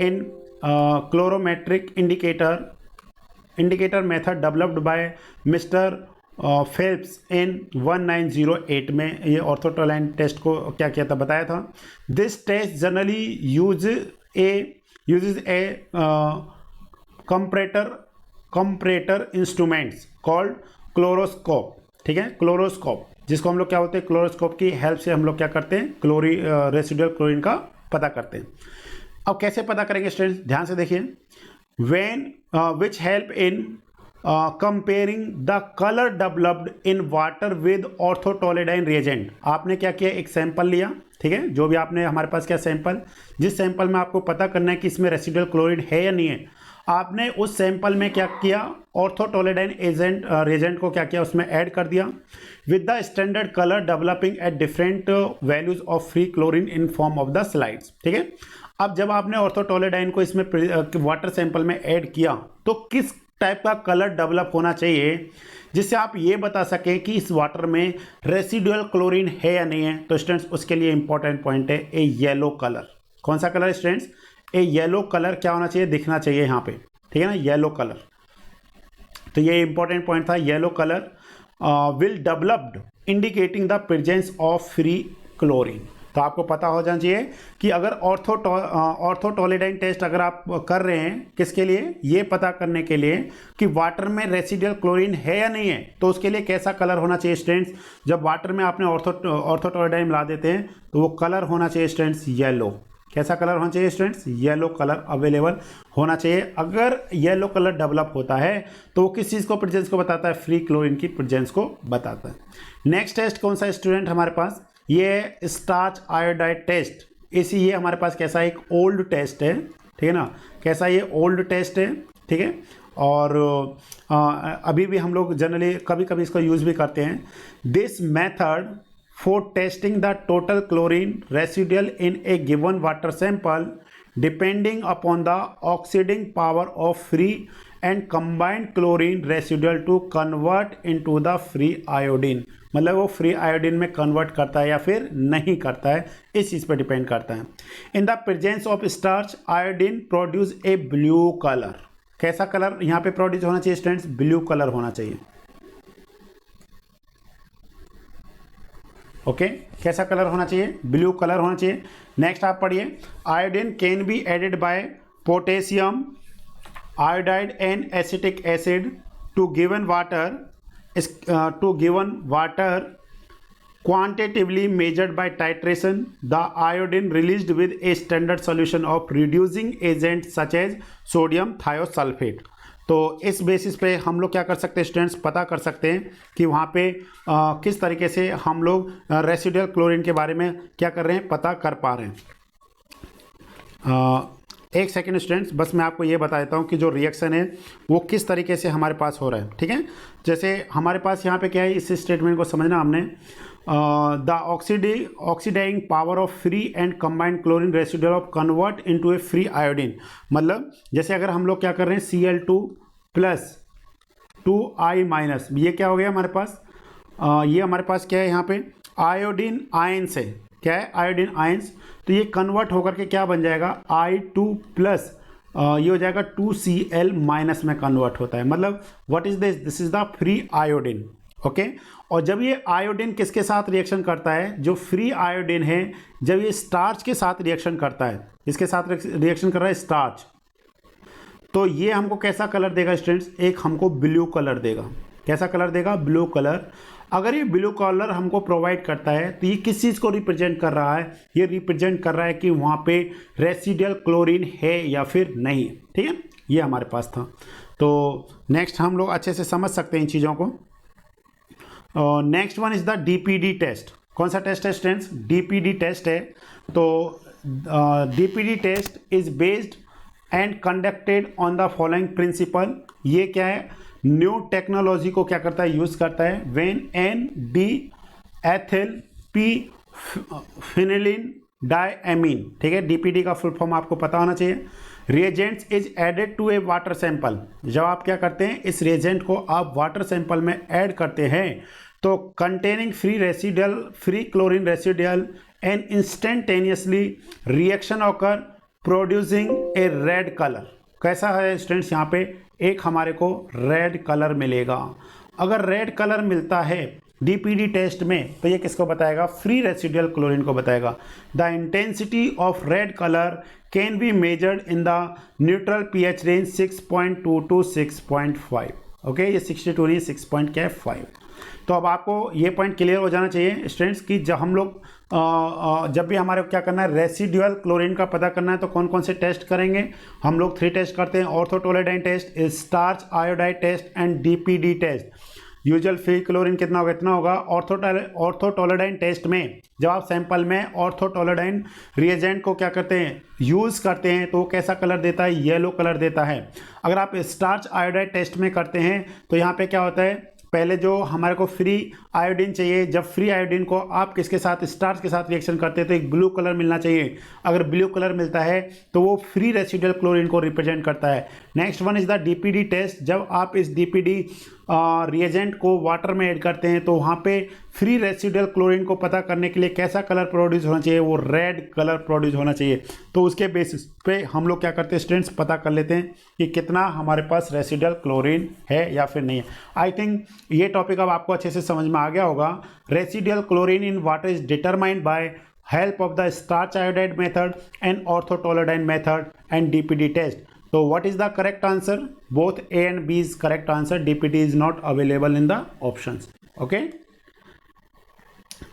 indicator method developed by mister Phelps in 1908 में, ये ऑर्थोटोलाइन टेस्ट को क्या किया था, बताया था। This test generally uses a comparator instruments called chloroscope. ठीक है, क्लोरोस्कोप, जिसको हम लोग क्या बोलते हैं, क्लोरोस्कोप की हेल्प से हम लोग क्या करते हैं, रेसिडुअल क्लोरीन का पता करते हैं। अब कैसे पता करेंगे स्टूडेंट्स, ध्यान से देखिए, when which help in comparing the colour developed in water with orthotolidine reagent. आपने क्या किया, एक सैंपल लिया, ठीक है, जो भी आपने हमारे पास क्या सैंपल, जिस सैंपल में आपको पता करना है कि इसमें रेसिडुअल क्लोरीन है या नहीं है, आपने उस सैंपल में क्या किया, ऑर्थोटोलेडाइन रिएजेंट को क्या किया, उसमें ऐड कर दिया with the standard colour developing at different values of free chlorine in form of the slides. ठीक है, अब जब आपने ऑर्थोटोलेडाइन को इसमें वाटर सैंपल में ऐड किया तो किस टाइप का कलर डेवलप होना चाहिए जिससे आप ये बता सकें कि इस वाटर में रेसिडुअल क्लोरीन है या नहीं है। तो स्टूडेंट्स उसके लिए इंपॉर्टेंट पॉइंट है ए येलो कलर। कौन सा कलर स्टूडेंट्स, ए येलो कलर क्या होना चाहिए, दिखना चाहिए यहाँ पे, ठीक है ना, येलो कलर। तो ये इंपॉर्टेंट पॉइंट था, yellow colour will developed indicating the presence of free chlorine. तो आपको पता हो जाना चाहिए कि अगर ऑर्थोटोलेडाइन टेस्ट अगर आप कर रहे हैं, किसके लिए, ये पता करने के लिए कि वाटर में रेसिडुअल क्लोरीन है या नहीं है, तो उसके लिए कैसा कलर होना चाहिए स्टूडेंट्स। जब वाटर में आपने ऑर्थोटोलेडाइन मिला देते हैं तो वो कलर होना चाहिए स्टूडेंट्स येलो। कैसा कलर होना चाहिए स्टूडेंट्स, येलो कलर अवेलेबल होना चाहिए। अगर येलो कलर डेवलप होता है तो वो किस चीज़ को प्रेजेंस को बताता है, फ्री क्लोरीन की प्रेजेंस को बताता है। नेक्स्ट टेस्ट कौन सा स्टूडेंट हमारे पास, ये स्टार्च आयोडाइड टेस्ट। इसी ये हमारे पास कैसा एक ओल्ड टेस्ट है, ठीक है ना, कैसा ये ओल्ड टेस्ट है, ठीक है, और अभी भी हम लोग जनरली कभी कभी इसका यूज़ भी करते हैं। This method for testing the total chlorine residual in a given water sample depending upon the oxidising power of free and combined chlorine residual to convert into the free iodine. मतलब वो free iodine में convert करता है या फिर नहीं करता है, इस चीज़ पर डिपेंड करता है। In the presence of starch iodine produce a blue colour. कैसा कलर यहाँ पे प्रोड्यूस होना चाहिए स्टूडेंट्स, ब्लू कलर होना चाहिए। ओके, कैसा कलर होना चाहिए, ब्लू कलर होना चाहिए। नेक्स्ट आप पढ़िए, iodine can be added by potassium iodide and acetic acid to given water quantitatively measured by titration, the iodine released with a standard solution of reducing agent such as sodium thiosulfate. तो इस basis पे हम लोग क्या कर सकते हैं students, पता कर सकते हैं कि वहाँ पे किस तरीके से हम लोग रेसिडुअल क्लोरीन के बारे में क्या कर रहे हैं, पता कर पा रहे हैं। एक सेकेंड स्टूडेंट्स, बस मैं आपको ये बता देता हूँ कि जो रिएक्शन है वो किस तरीके से हमारे पास हो रहा है, ठीक है। जैसे हमारे पास यहाँ पे क्या है, इस स्टेटमेंट को समझना हमने, the oxidising power of free and combined chlorine residual of convert into a free iodine. मतलब जैसे अगर हम लोग क्या कर रहे हैं Cl2 प्लस 2I माइनस, ये क्या हो गया हमारे पास, ये हमारे पास क्या है यहाँ पे आयोडीन आयंस है, क्या है आयोडीन आयंस। तो ये कन्वर्ट होकर के क्या बन जाएगा I2 प्लस, ये हो जाएगा 2Cl माइनस में कन्वर्ट होता है। मतलब what is this is the free iodine, okay. और जब ये आयोडीन किसके साथ रिएक्शन करता है, जो फ्री आयोडीन है, जब ये स्टार्च के साथ रिएक्शन करता है, इसके साथ रिएक्शन कर रहा है स्टार्च, तो ये हमको कैसा कलर देगा स्टूडेंट्स, एक हमको ब्लू कलर देगा। कैसा कलर देगा, ब्लू कलर। अगर ये ब्लू कलर हमको प्रोवाइड करता है तो ये किस चीज़ को रिप्रेजेंट कर रहा है, ये रिप्रेजेंट कर रहा है कि वहाँ पे रेसिडुअल क्लोरीन है या फिर नहीं, ठीक है। ये हमारे पास था। तो नेक्स्ट हम लोग अच्छे से समझ सकते हैं इन चीज़ों को। Next one is the DPD test. कौन सा टेस्ट है स्टूडेंट्स, डीपीडी टेस्ट है। तो DPD test is based and conducted on the following principle. ये क्या है, न्यू टेक्नोलॉजी को क्या करता है, यूज करता है। When N diethyl P phenylene diamine, ठीक है, डीपीडी का फुल फॉर्म आपको पता होना चाहिए। Reagents is added to a water sample. जब आप क्या करते हैं, इस रिएजेंट को आप वाटर सैंपल में ऐड करते हैं तो containing free chlorine residual and instantaneously reaction occur producing A red colour. कैसा है स्टूडेंट्स, यहाँ पे एक हमारे को रेड कलर मिलेगा। अगर रेड कलर मिलता है डीपीडी टेस्ट में तो ये किसको बताएगा, फ्री रेसिडुअल क्लोरीन को बताएगा। The intensity of red colour can be measured in the neutral pH range 6.2 to 6.5। Okay, ये 62 नहीं 6.5। तो अब आपको ये पॉइंट क्लियर हो जाना चाहिए स्टूडेंट्स कि जब हम लोग जब भी हमारे को क्या करना है, रेसिडुअल क्लोरीन का पता करना है तो कौन कौन से टेस्ट करेंगे, हम लोग 3 टेस्ट करते हैं। Orthotolidine test, starch iodide test and DPD test. Usual free chlorine कितना होगा, इतना होगा। ऑर्थोटोलेडाइन टेस्ट में जब आप सैंपल में ऑर्थोटोलेडाइन रिएजेंट को क्या करते हैं, यूज़ करते हैं, तो कैसा कलर देता है, येलो कलर देता है। अगर आप स्टार्च आयोडाइड टेस्ट में करते हैं तो यहाँ पे क्या होता है, पहले जो हमारे को फ्री आयोडीन चाहिए, जब फ्री आयोडीन को आप किसके साथ, स्टार्च के साथ रिएक्शन करते हैं तो एक ब्लू कलर मिलना चाहिए। अगर ब्लू कलर मिलता है तो वो फ्री रेसिडुअल क्लोरीन को रिप्रेजेंट करता है। Next one is the DPD test. जब आप इस डीपीडी रिएजेंट को वाटर में ऐड करते हैं तो वहाँ पे फ्री रेसिडुअल क्लोरीन को पता करने के लिए कैसा कलर प्रोड्यूस होना चाहिए, वो रेड कलर प्रोड्यूस होना चाहिए। तो उसके बेसिस पे हम लोग क्या करते हैं स्टूडेंट्स, पता कर लेते हैं कि कितना हमारे पास रेसिडुअल क्लोरीन है या फिर नहीं है। आई थिंक ये टॉपिक अब आपको अच्छे से समझ में आ गया होगा। Residual chlorine in water is determined bye help of the starch iodide method and orthotolidine method and DPD test. So what is the correct answer? Both A and B is correct answer. DPD is not available in the options. Okay?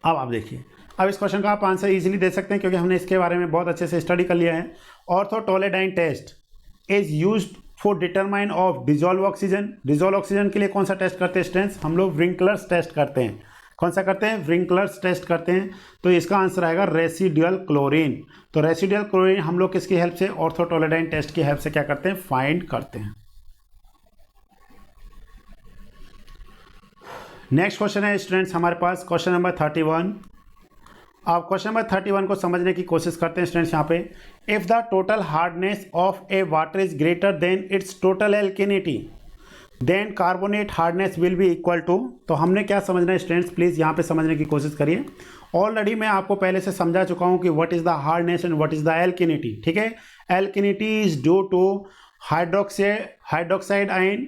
अब आप देखिए, अब इस question का आप answer easily दे सकते हैं क्योंकि हमने इसके बारे में बहुत अच्छे से स्टडी कर लिया है। Orthotolidine test is used for determine of dissolve oxygen. Dissolve oxygen के लिए कौन सा टेस्ट करते हैं स्टूडेंट्स, हम लोग व्रिंकलर्स टेस्ट करते हैं। कौन सा करते हैं, व्रिंकलर्स टेस्ट करते हैं। तो इसका आंसर आएगा रेसिडुअल क्लोरीन। तो रेसिडुअल क्लोरीन हम लोग किसकी हेल्प से, ऑर्थोटोलेडाइन टेस्ट की हेल्प से क्या करते हैं, फाइंड करते हैं। नेक्स्ट क्वेश्चन है स्टूडेंट्स हमारे पास क्वेश्चन नंबर 31। आप क्वेश्चन नंबर 31 को समझने की कोशिश करते हैं स्टूडेंट्स। यहाँ पे if the total hardness of a water is greater than its total alkalinity then carbonate hardness will be equal to. तो हमने क्या समझना है स्टूडेंट्स, प्लीज़ यहाँ पे समझने की कोशिश करिए। ऑलरेडी मैं आपको पहले से समझा चुका हूँ कि what is the hardness and what is the alkalinity. ठीक है, alkalinity is due to hydroxide ion,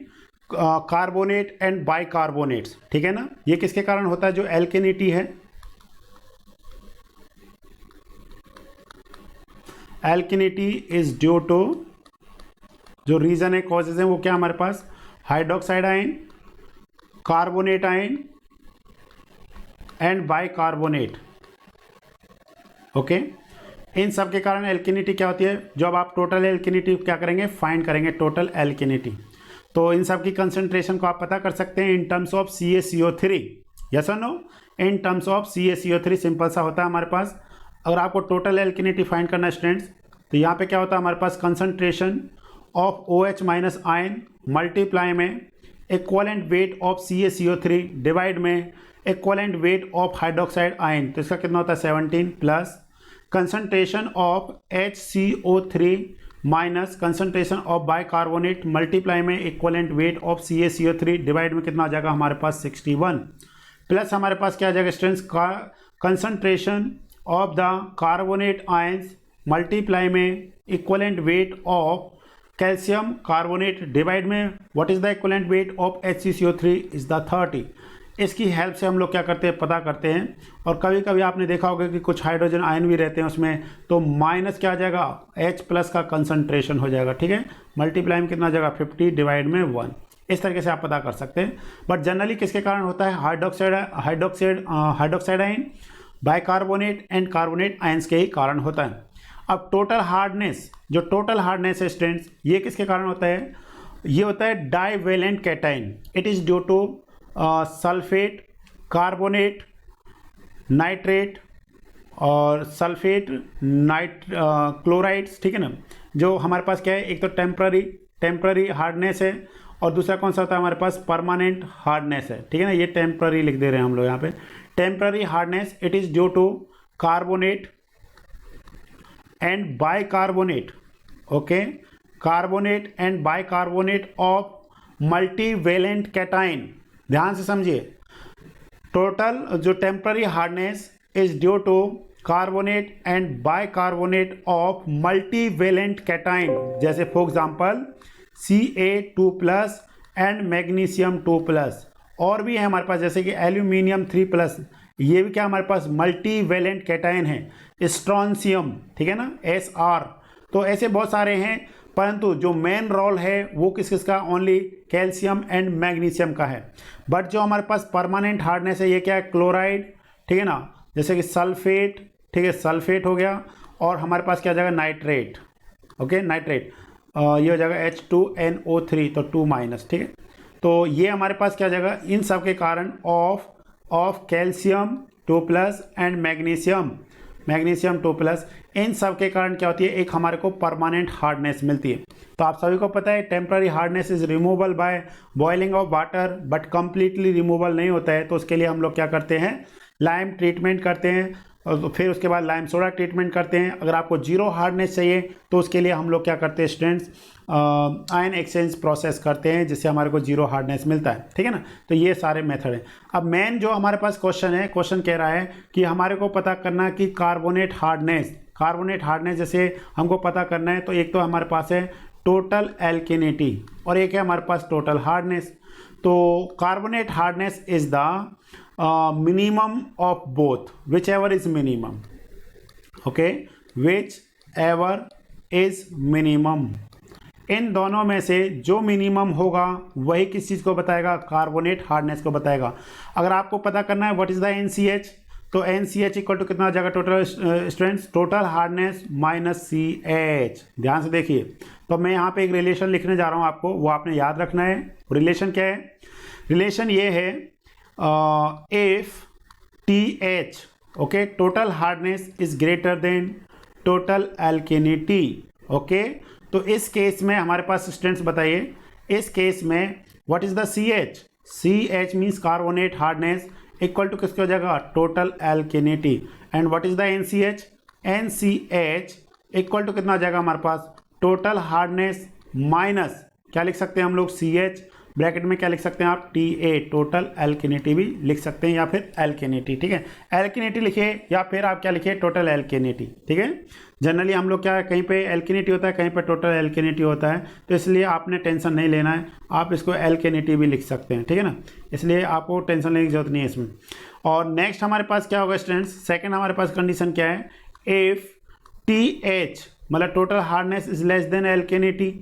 carbonate and bicarbonates. ठीक है ना, ये किसके कारण होता है, जो एल्केनिटी है, एल्केनिटी इज ड्यू टू जो रीज़न है, कॉजेज हैं, वो क्या हमारे पास, hydroxide ion, carbonate ion and bicarbonate. Okay, इन सब के कारण एल्किनिटी क्या होती है, जब आप टोटल एल्किनिटी क्या करेंगे, फाइंड करेंगे टोटल एल्किनिटी। तो इन सब की कंसंट्रेशन को आप पता कर सकते हैं in terms of CaCO3, yes और no, in terms of CaCO3 simple सा होता है हमारे पास। अगर आपको टोटल एल्किनिटी फाइंड करना है स्टूडेंट्स, तो यहाँ पे क्या होता है हमारे पास, concentration of OH minus ion multiply में equivalent weight of CaCO3 divide में equivalent weight of hydroxide ion, तो इसका कितना होता है 17 plus concentration of HCO3 minus concentration of bicarbonate multiply में equivalent weight of CaCO3 divide में कितना आ जाएगा हमारे पास 61 प्लस हमारे पास क्या आ जाएगा स्टूडेंट्स का concentration of the carbonate ions multiply में equivalent weight of calcium carbonate divide में what is the equivalent weight of HCCO3 is the 30। इसकी हेल्प से हम लोग क्या करते हैं, पता करते हैं। और कभी कभी आपने देखा होगा कि कुछ हाइड्रोजन आयन भी रहते हैं उसमें, तो माइनस क्या आ जाएगा, H प्लस का कंसंट्रेशन हो जाएगा, ठीक है। मल्टीप्लाई में कितना आ जाएगा 50 डिवाइड में 1, इस तरीके से आप पता कर सकते हैं। बट जनरली किसके कारण होता है, hydroxide ion, bicarbonate and carbonate ions के ही कारण होता है। अब टोटल हार्डनेस, जो टोटल हार्डनेस है स्टूडेंट्स, ये किसके कारण होता है, ये होता है divalent cation. It is due to sulphate, carbonate, nitrate और सल्फेट क्लोराइड्स, ठीक है ना। जो हमारे पास क्या है, एक तो टेम्पररी हार्डनेस है और दूसरा कौन सा होता है हमारे पास, परमानेंट हार्डनेस है, ठीक है ना। ये टेम्पररी लिख दे रहे हैं हम लोग यहाँ पे, temporary hardness it is due to carbonate and bicarbonate, okay, carbonate and bicarbonate of multivalent cation. ध्यान से समझिए, टोटल जो temporary hardness is due to carbonate and bicarbonate of multivalent cation, जैसे for example Ca2 plus and magnesium 2 plus. और भी है हमारे पास जैसे कि एल्यूमिनियम 3 प्लस, ये भी क्या हमारे पास मल्टीवेलेंट कैटाइन है। स्ट्रॉन्शियम, ठीक है ना, Sr। तो ऐसे बहुत सारे हैं, परंतु जो मेन रोल है वो किस किस का, ओनली कैल्शियम एंड मैग्नीशियम का है। बट जो हमारे पास परमानेंट हार्डनेस है, ये क्या है, क्लोराइड, ठीक है ना, जैसे कि सल्फेट, ठीक है, सल्फेट हो गया। और हमारे पास क्या आ जाएगा, नाइट्रेट, ओके, नाइट्रेट, ये हो जाएगा H2NO3, तो 2 माइनस, ठीक है। तो ये हमारे पास क्या आ जाएगा, इन सब के कारण of calcium 2 plus and magnesium 2 plus, इन सब के कारण क्या होती है, एक हमारे को परमानेंट हार्डनेस मिलती है। तो आप सभी को पता है temporary hardness is removal by boiling of water, but completely removal नहीं होता है। तो उसके लिए हम लोग क्या करते हैं, लाइम ट्रीटमेंट करते हैं, और फिर उसके बाद लाइम सोडा ट्रीटमेंट करते हैं। अगर आपको जीरो हार्डनेस चाहिए तो उसके लिए हम लोग क्या करते हैं स्टूडेंट्स, आयन एक्सचेंज प्रोसेस करते हैं, जिससे हमारे को जीरो हार्डनेस मिलता है, ठीक है ना। तो ये सारे मेथड हैं। अब मेन जो हमारे पास क्वेश्चन है, क्वेश्चन कह रहा है कि हमारे को पता करना कि कार्बोनेट हार्डनेस जैसे हमको पता करना है, तो एक तो हमारे पास है टोटल एल्किनिटी और एक है हमारे पास टोटल हार्डनेस। तो carbonate hardness is the minimum of both, whichever is minimum, okay, whichever is minimum। इन दोनों में से जो मिनिमम होगा वही किस चीज़ को बताएगा, कार्बोनेट हार्डनेस को बताएगा। अगर आपको पता करना है व्हाट इज द NCH, तो NCH इक्वल टू कितना आ जाएगा total students, total hardness minus CH। ध्यान से देखिए, तो मैं यहाँ पे एक रिलेशन लिखने जा रहा हूँ आपको, वो आपने याद रखना है। रिलेशन क्या है, रिलेशन ये है, if TH, okay, total hardness is greater than total alkalinity, okay। तो इस केस में हमारे पास स्टूडेंट्स बताइए, इस केस में what is the CH means carbonate hardness equal to किसके हो जाएगा, total alkalinity. And what is the NCH equal to कितना आ जाएगा हमारे पास, टोटल हार्डनेस माइनस क्या लिख सकते हैं हम लोग, CH, ब्रैकेट में क्या लिख सकते हैं आप, TA, टोटल एल्किनिटी भी लिख सकते हैं, या फिर एल्किनिटी, ठीक है। एल्किनिटी लिखिए या फिर आप क्या लिखिए, टोटल एल्किनिटी, ठीक है। जनरली हम लोग क्या, कहीं पे एल्किनिटी होता है, कहीं पे टोटल एल्किनिटी होता है, तो इसलिए आपने टेंशन नहीं लेना है, आप इसको एल्किनिटी भी लिख सकते हैं, ठीक है ना। इसलिए आपको टेंशन लेने की जरूरत नहीं है इसमें। और नेक्स्ट हमारे पास क्या होगा स्टूडेंट्स, सेकेंड हमारे पास कंडीशन क्या है, इफ TH मतलब total hardness is less than alkalinity,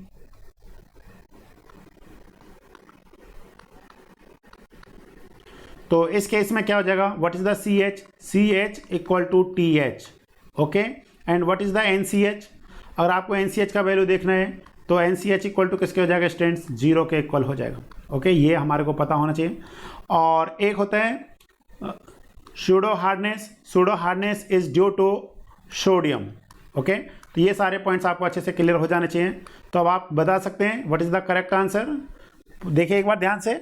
तो इस केस में क्या हो जाएगा, what is the C H, C H equal to T H, okay. And what is the N C H, अगर आपको एन सी एच का वैल्यू देखना है तो N C H equal to किसके हो जाएगा स्टूडेंट्स, 0 के इक्वल हो जाएगा, ओके। ये हमारे को पता होना चाहिए। और एक होता है pseudo hardness, pseudo hardness is due to sodium, okay. तो ये सारे पॉइंट्स आपको अच्छे से क्लियर हो जाने चाहिए। तो अब आप बता सकते हैं what is the correct answer. देखिए एक बार ध्यान से,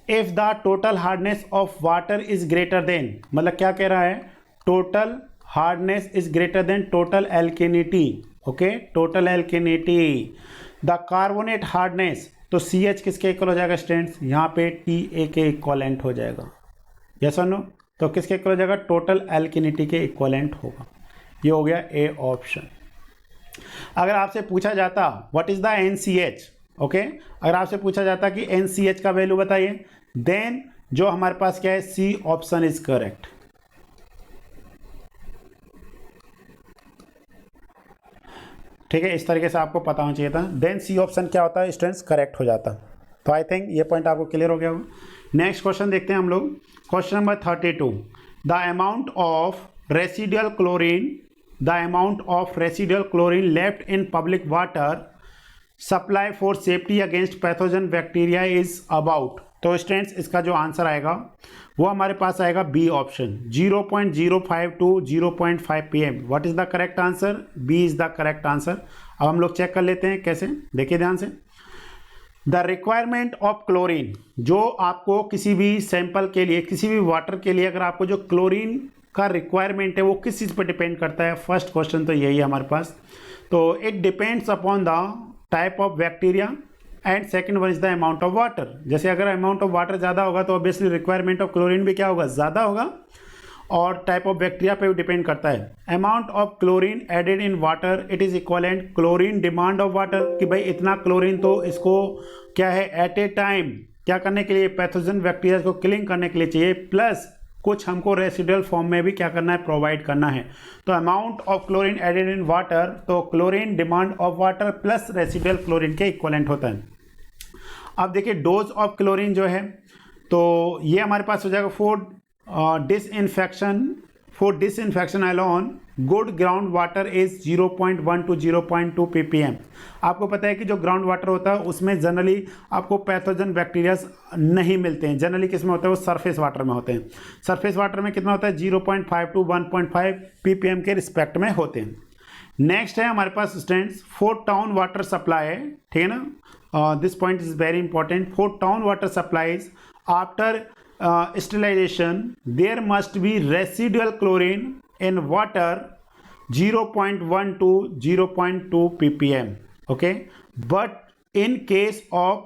if the total hardness of water is greater than, मतलब क्या कह रहा है, total hardness is greater than total alkalinity, okay, total alkalinity. The carbonate hardness, तो सी एच किसके इक्वल हो जाएगा स्टूडेंट्स, यहाँ पे टी ए के इक्वलेंट हो जाएगा, यस और नो। तो किसके इक्वल हो जाएगा, टोटल एल्केनिटी के इक्वलेंट होगा। ये हो गया ए ऑप्शन। अगर आपसे पूछा जाता what is the N C H, okay, अगर आपसे पूछा जाता कि एन सी एच का वैल्यू बताइए, देन जो हमारे पास क्या है, सी ऑप्शन इज करेक्ट। ठीक है, इस तरीके से आपको पता होना चाहिए था, देन सी ऑप्शन क्या होता है स्टूडेंट्स, करेक्ट हो जाता। तो आई थिंक ये पॉइंट आपको क्लियर हो गया होगा। नेक्स्ट क्वेश्चन देखते हैं हम लोग, question number 32। The amount of residual chlorine, the amount of residual chlorine left in public water supply for safety against pathogen bacteria is about. तो स्टूडेंट्स इसका जो आंसर आएगा वो हमारे पास आएगा B option, 0.05 to 0.5 pm। What is the correct answer, B is the correct answer. अब हम लोग चेक कर लेते हैं कैसे, देखिए ध्यान से। द रिक्वायरमेंट ऑफ क्लोरीन, जो आपको किसी भी सैंपल के लिए, किसी भी वाटर के लिए अगर आपको जो क्लोरीन का रिक्वायरमेंट है वो किस चीज़ पर डिपेंड करता है, फर्स्ट क्वेश्चन तो यही है हमारे पास। तो it depends upon the type of bacteria and second one is the amount of water. जैसे अगर अमाउंट ऑफ वाटर ज़्यादा होगा तो ऑब्वियसली रिक्वायरमेंट ऑफ क्लोरीन भी क्या होगा, ज़्यादा होगा, और टाइप ऑफ बैक्टीरिया पे भी डिपेंड करता है। Amount of chlorine added in water it is equivalent chlorine demand of water, कि भाई इतना क्लोरीन तो इसको क्या है एट ए टाइम क्या करने के लिए, पैथोजन बैक्टीरिया को किलिंग करने के लिए चाहिए, प्लस कुछ हमको रेसिडुअल फॉर्म में भी क्या करना है, प्रोवाइड करना है। तो amount of chlorine added in water, तो chlorine demand of water plus residual chlorine के इक्वलेंट होता है। अब देखिए डोज ऑफ क्लोरीन जो है, तो ये हमारे पास हो जाएगा for disinfection alone good ground water is 0.1 to 0.2 ppm। आपको पता है कि जो ग्राउंड वाटर होता है उसमें जनरली आपको पैथोजन बैक्टीरियाज नहीं मिलते हैं, जनरली किस में होता है, वो सरफेस वाटर में होते हैं। सरफेस वाटर में कितना होता है, 0.5 टू 1.5 ppm के रिस्पेक्ट में होते हैं। नेक्स्ट है हमारे पास students for town water supply, ठीक है ना, this point is very important. For town water supplies after sterilization there must be residual chlorine in water 0.1 to 0.2 ppm, okay, but in case of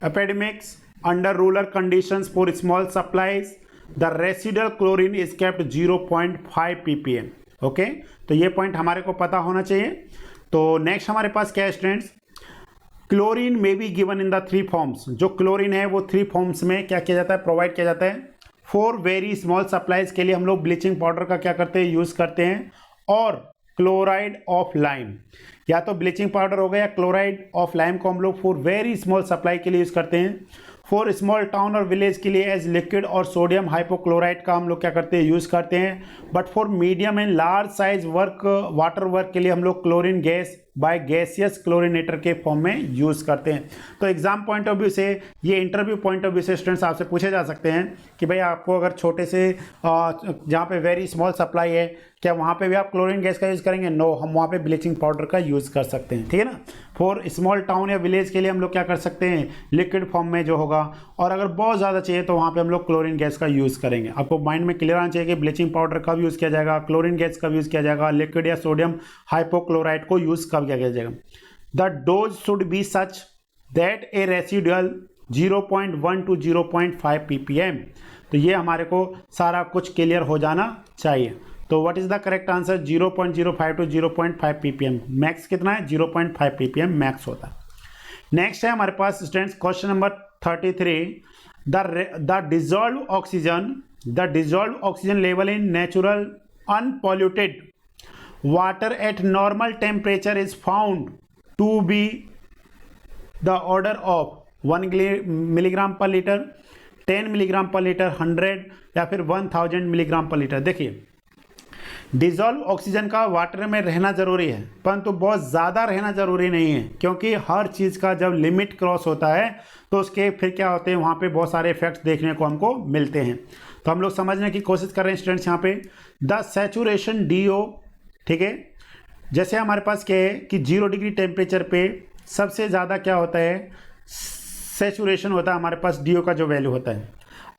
epidemics under rural conditions for small supplies the residual chlorine is kept 0.5 ppm, okay। तो ये point हमारे को पता होना चाहिए। तो next हमारे पास क्या है स्टूडेंट्स, क्लोरीन में be given in the 3 forms. जो क्लोरीन है वो 3 फॉर्म्स में क्या किया जाता है, प्रोवाइड किया जाता है। फॉर वेरी स्मॉल सप्लाईज के लिए हम लोग ब्लीचिंग पाउडर का क्या करते हैं, यूज़ करते हैं, और क्लोराइड ऑफ लाइम, या तो ब्लीचिंग पाउडर हो गया या क्लोराइड ऑफ लाइम को हम लोग फॉर वेरी स्मॉल सप्लाई के लिए यूज़ करते हैं। फॉर स्मॉल टाउन और विलेज के लिए एज लिक्विड और सोडियम हाइपोक्लोराइड का हम लोग क्या करते हैं, यूज़ करते हैं। But for medium and large size water work के लिए हम लोग chlorine gas by gaseous chlorinator के फॉर्म में यूज़ करते हैं। तो एग्जाम पॉइंट ऑफ व्यू से, ये इंटरव्यू पॉइंट ऑफ व्यू से स्टूडेंट्स आपसे पूछे जा सकते हैं कि भाई आपको अगर छोटे से जहाँ पे वेरी स्मॉल सप्लाई है, क्या वहाँ पे भी आप क्लोरीन गैस का यूज़ करेंगे, नो, हम वहाँ पे ब्लीचिंग पाउडर का यूज़ कर सकते हैं, ठीक है ना। फॉर स्मॉल टाउन या विलेज के लिए हम लोग क्या कर सकते हैं, लिक्विड फॉर्म में जो होगा, और अगर बहुत ज़्यादा चाहिए तो वहाँ पे हम लोग क्लोरीन गैस का यूज़ करेंगे। आपको माइंड में क्लियर आना चाहिए कि ब्लीचिंग पाउडर कब यूज़ किया जाएगा, क्लोरीन गैस कब यूज़ किया जाएगा, लिक्विड या सोडियम हाइपोक्लोराइड को यूज़ कब किया जाएगा। The dose should be such that a residual 0.1 to 0.5 ppm। तो ये हमारे को सारा कुछ क्लियर हो जाना चाहिए। तो what is the correct answer, 0.05 to 0.5 ppm। Max कितना है, 0.5 ppm मैक्स होता है। नेक्स्ट है हमारे पास students question number 33। The dissolved oxygen level in natural unpolluted water at normal temperature is found to be the order of milligram per litre, 10 milligram per litre, 100 या फिर 1000 milligram per litre. देखिए dissolve oxygen का water में रहना ज़रूरी है, परंतु बहुत ज़्यादा रहना ज़रूरी नहीं है, क्योंकि हर चीज़ का जब लिमिट क्रॉस होता है तो उसके फिर क्या होते हैं, वहाँ पे बहुत सारे इफेक्ट्स देखने को हमको मिलते हैं। तो हम लोग समझने की कोशिश कर रहे हैं स्टूडेंट्स यहाँ पे द सैचुरेशन DO, ठीक है। जैसे हमारे पास क्या है कि 0 डिग्री टेम्परेचर पे सबसे ज़्यादा क्या होता है, सैचुरेशन होता है हमारे पास DO का जो वैल्यू होता है।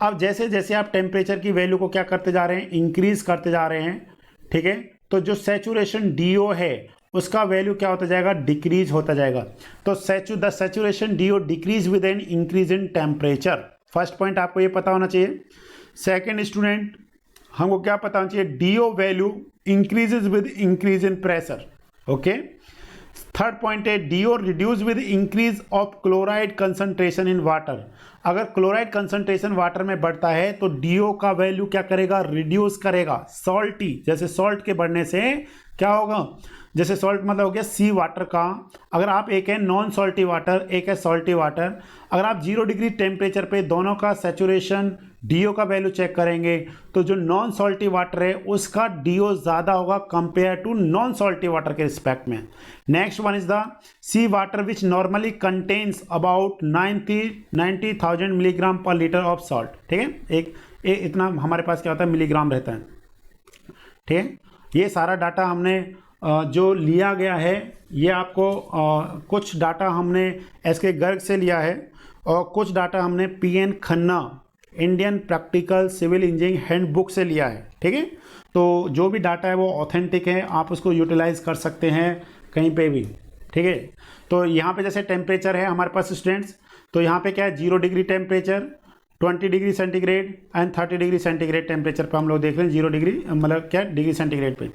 अब जैसे जैसे आप टेम्परेचर की वैल्यू को क्या करते जा रहे हैं, इंक्रीज करते जा रहे हैं, ठीक है, तो जो सैचुरेशन DO है उसका वैल्यू क्या होता जाएगा, डिक्रीज होता जाएगा। तो the saturation DO decrease with an increase in temperature. First point आपको ये पता होना चाहिए। सेकंड स्टूडेंट हमको क्या पता होना चाहिए, DO value increases with increase in pressure. Okay. Third point है DO reduce with increase of chloride concentration in water. अगर क्लोराइड कंसंट्रेशन वाटर में बढ़ता है तो DO का वैल्यू क्या करेगा, रिड्यूस करेगा। सॉल्टी, जैसे सॉल्ट के बढ़ने से क्या होगा, जैसे सॉल्ट मतलब हो गया सी वाटर का, अगर आप एक है नॉन सॉल्टी वाटर, एक है सॉल्टी वाटर, अगर आप 0 डिग्री टेम्परेचर पे दोनों का सैचुरेशन DO का वैल्यू चेक करेंगे तो जो नॉन सॉल्टी वाटर है उसका DO ज़्यादा होगा compare to non salty water के रिस्पेक्ट में। Next one is the sea water which normally contains about 90,000 milligram per litre of salt. ठीक है, एक इतना हमारे पास क्या होता है, मिलीग्राम रहता है। ठीक है, ये सारा डाटा हमने जो लिया गया है, ये आपको कुछ डाटा हमने SK गर्ग से लिया है और कुछ डाटा हमने PN Khanna Indian practical civil engineering handbook से लिया है। ठीक है, तो जो भी डाटा है वो ऑथेंटिक है, आप उसको यूटिलाइज कर सकते हैं कहीं पे भी। ठीक है, तो यहाँ पे जैसे टेम्परेचर है हमारे पास स्टूडेंट्स, तो यहाँ पे क्या है, 0 degree temperature, 20 degree centigrade and 30 degree centigrade temperature पे हम लोग देख रहे हैं। 0 डिग्री मतलब क्या, डिग्री सेंटीग्रेड पे।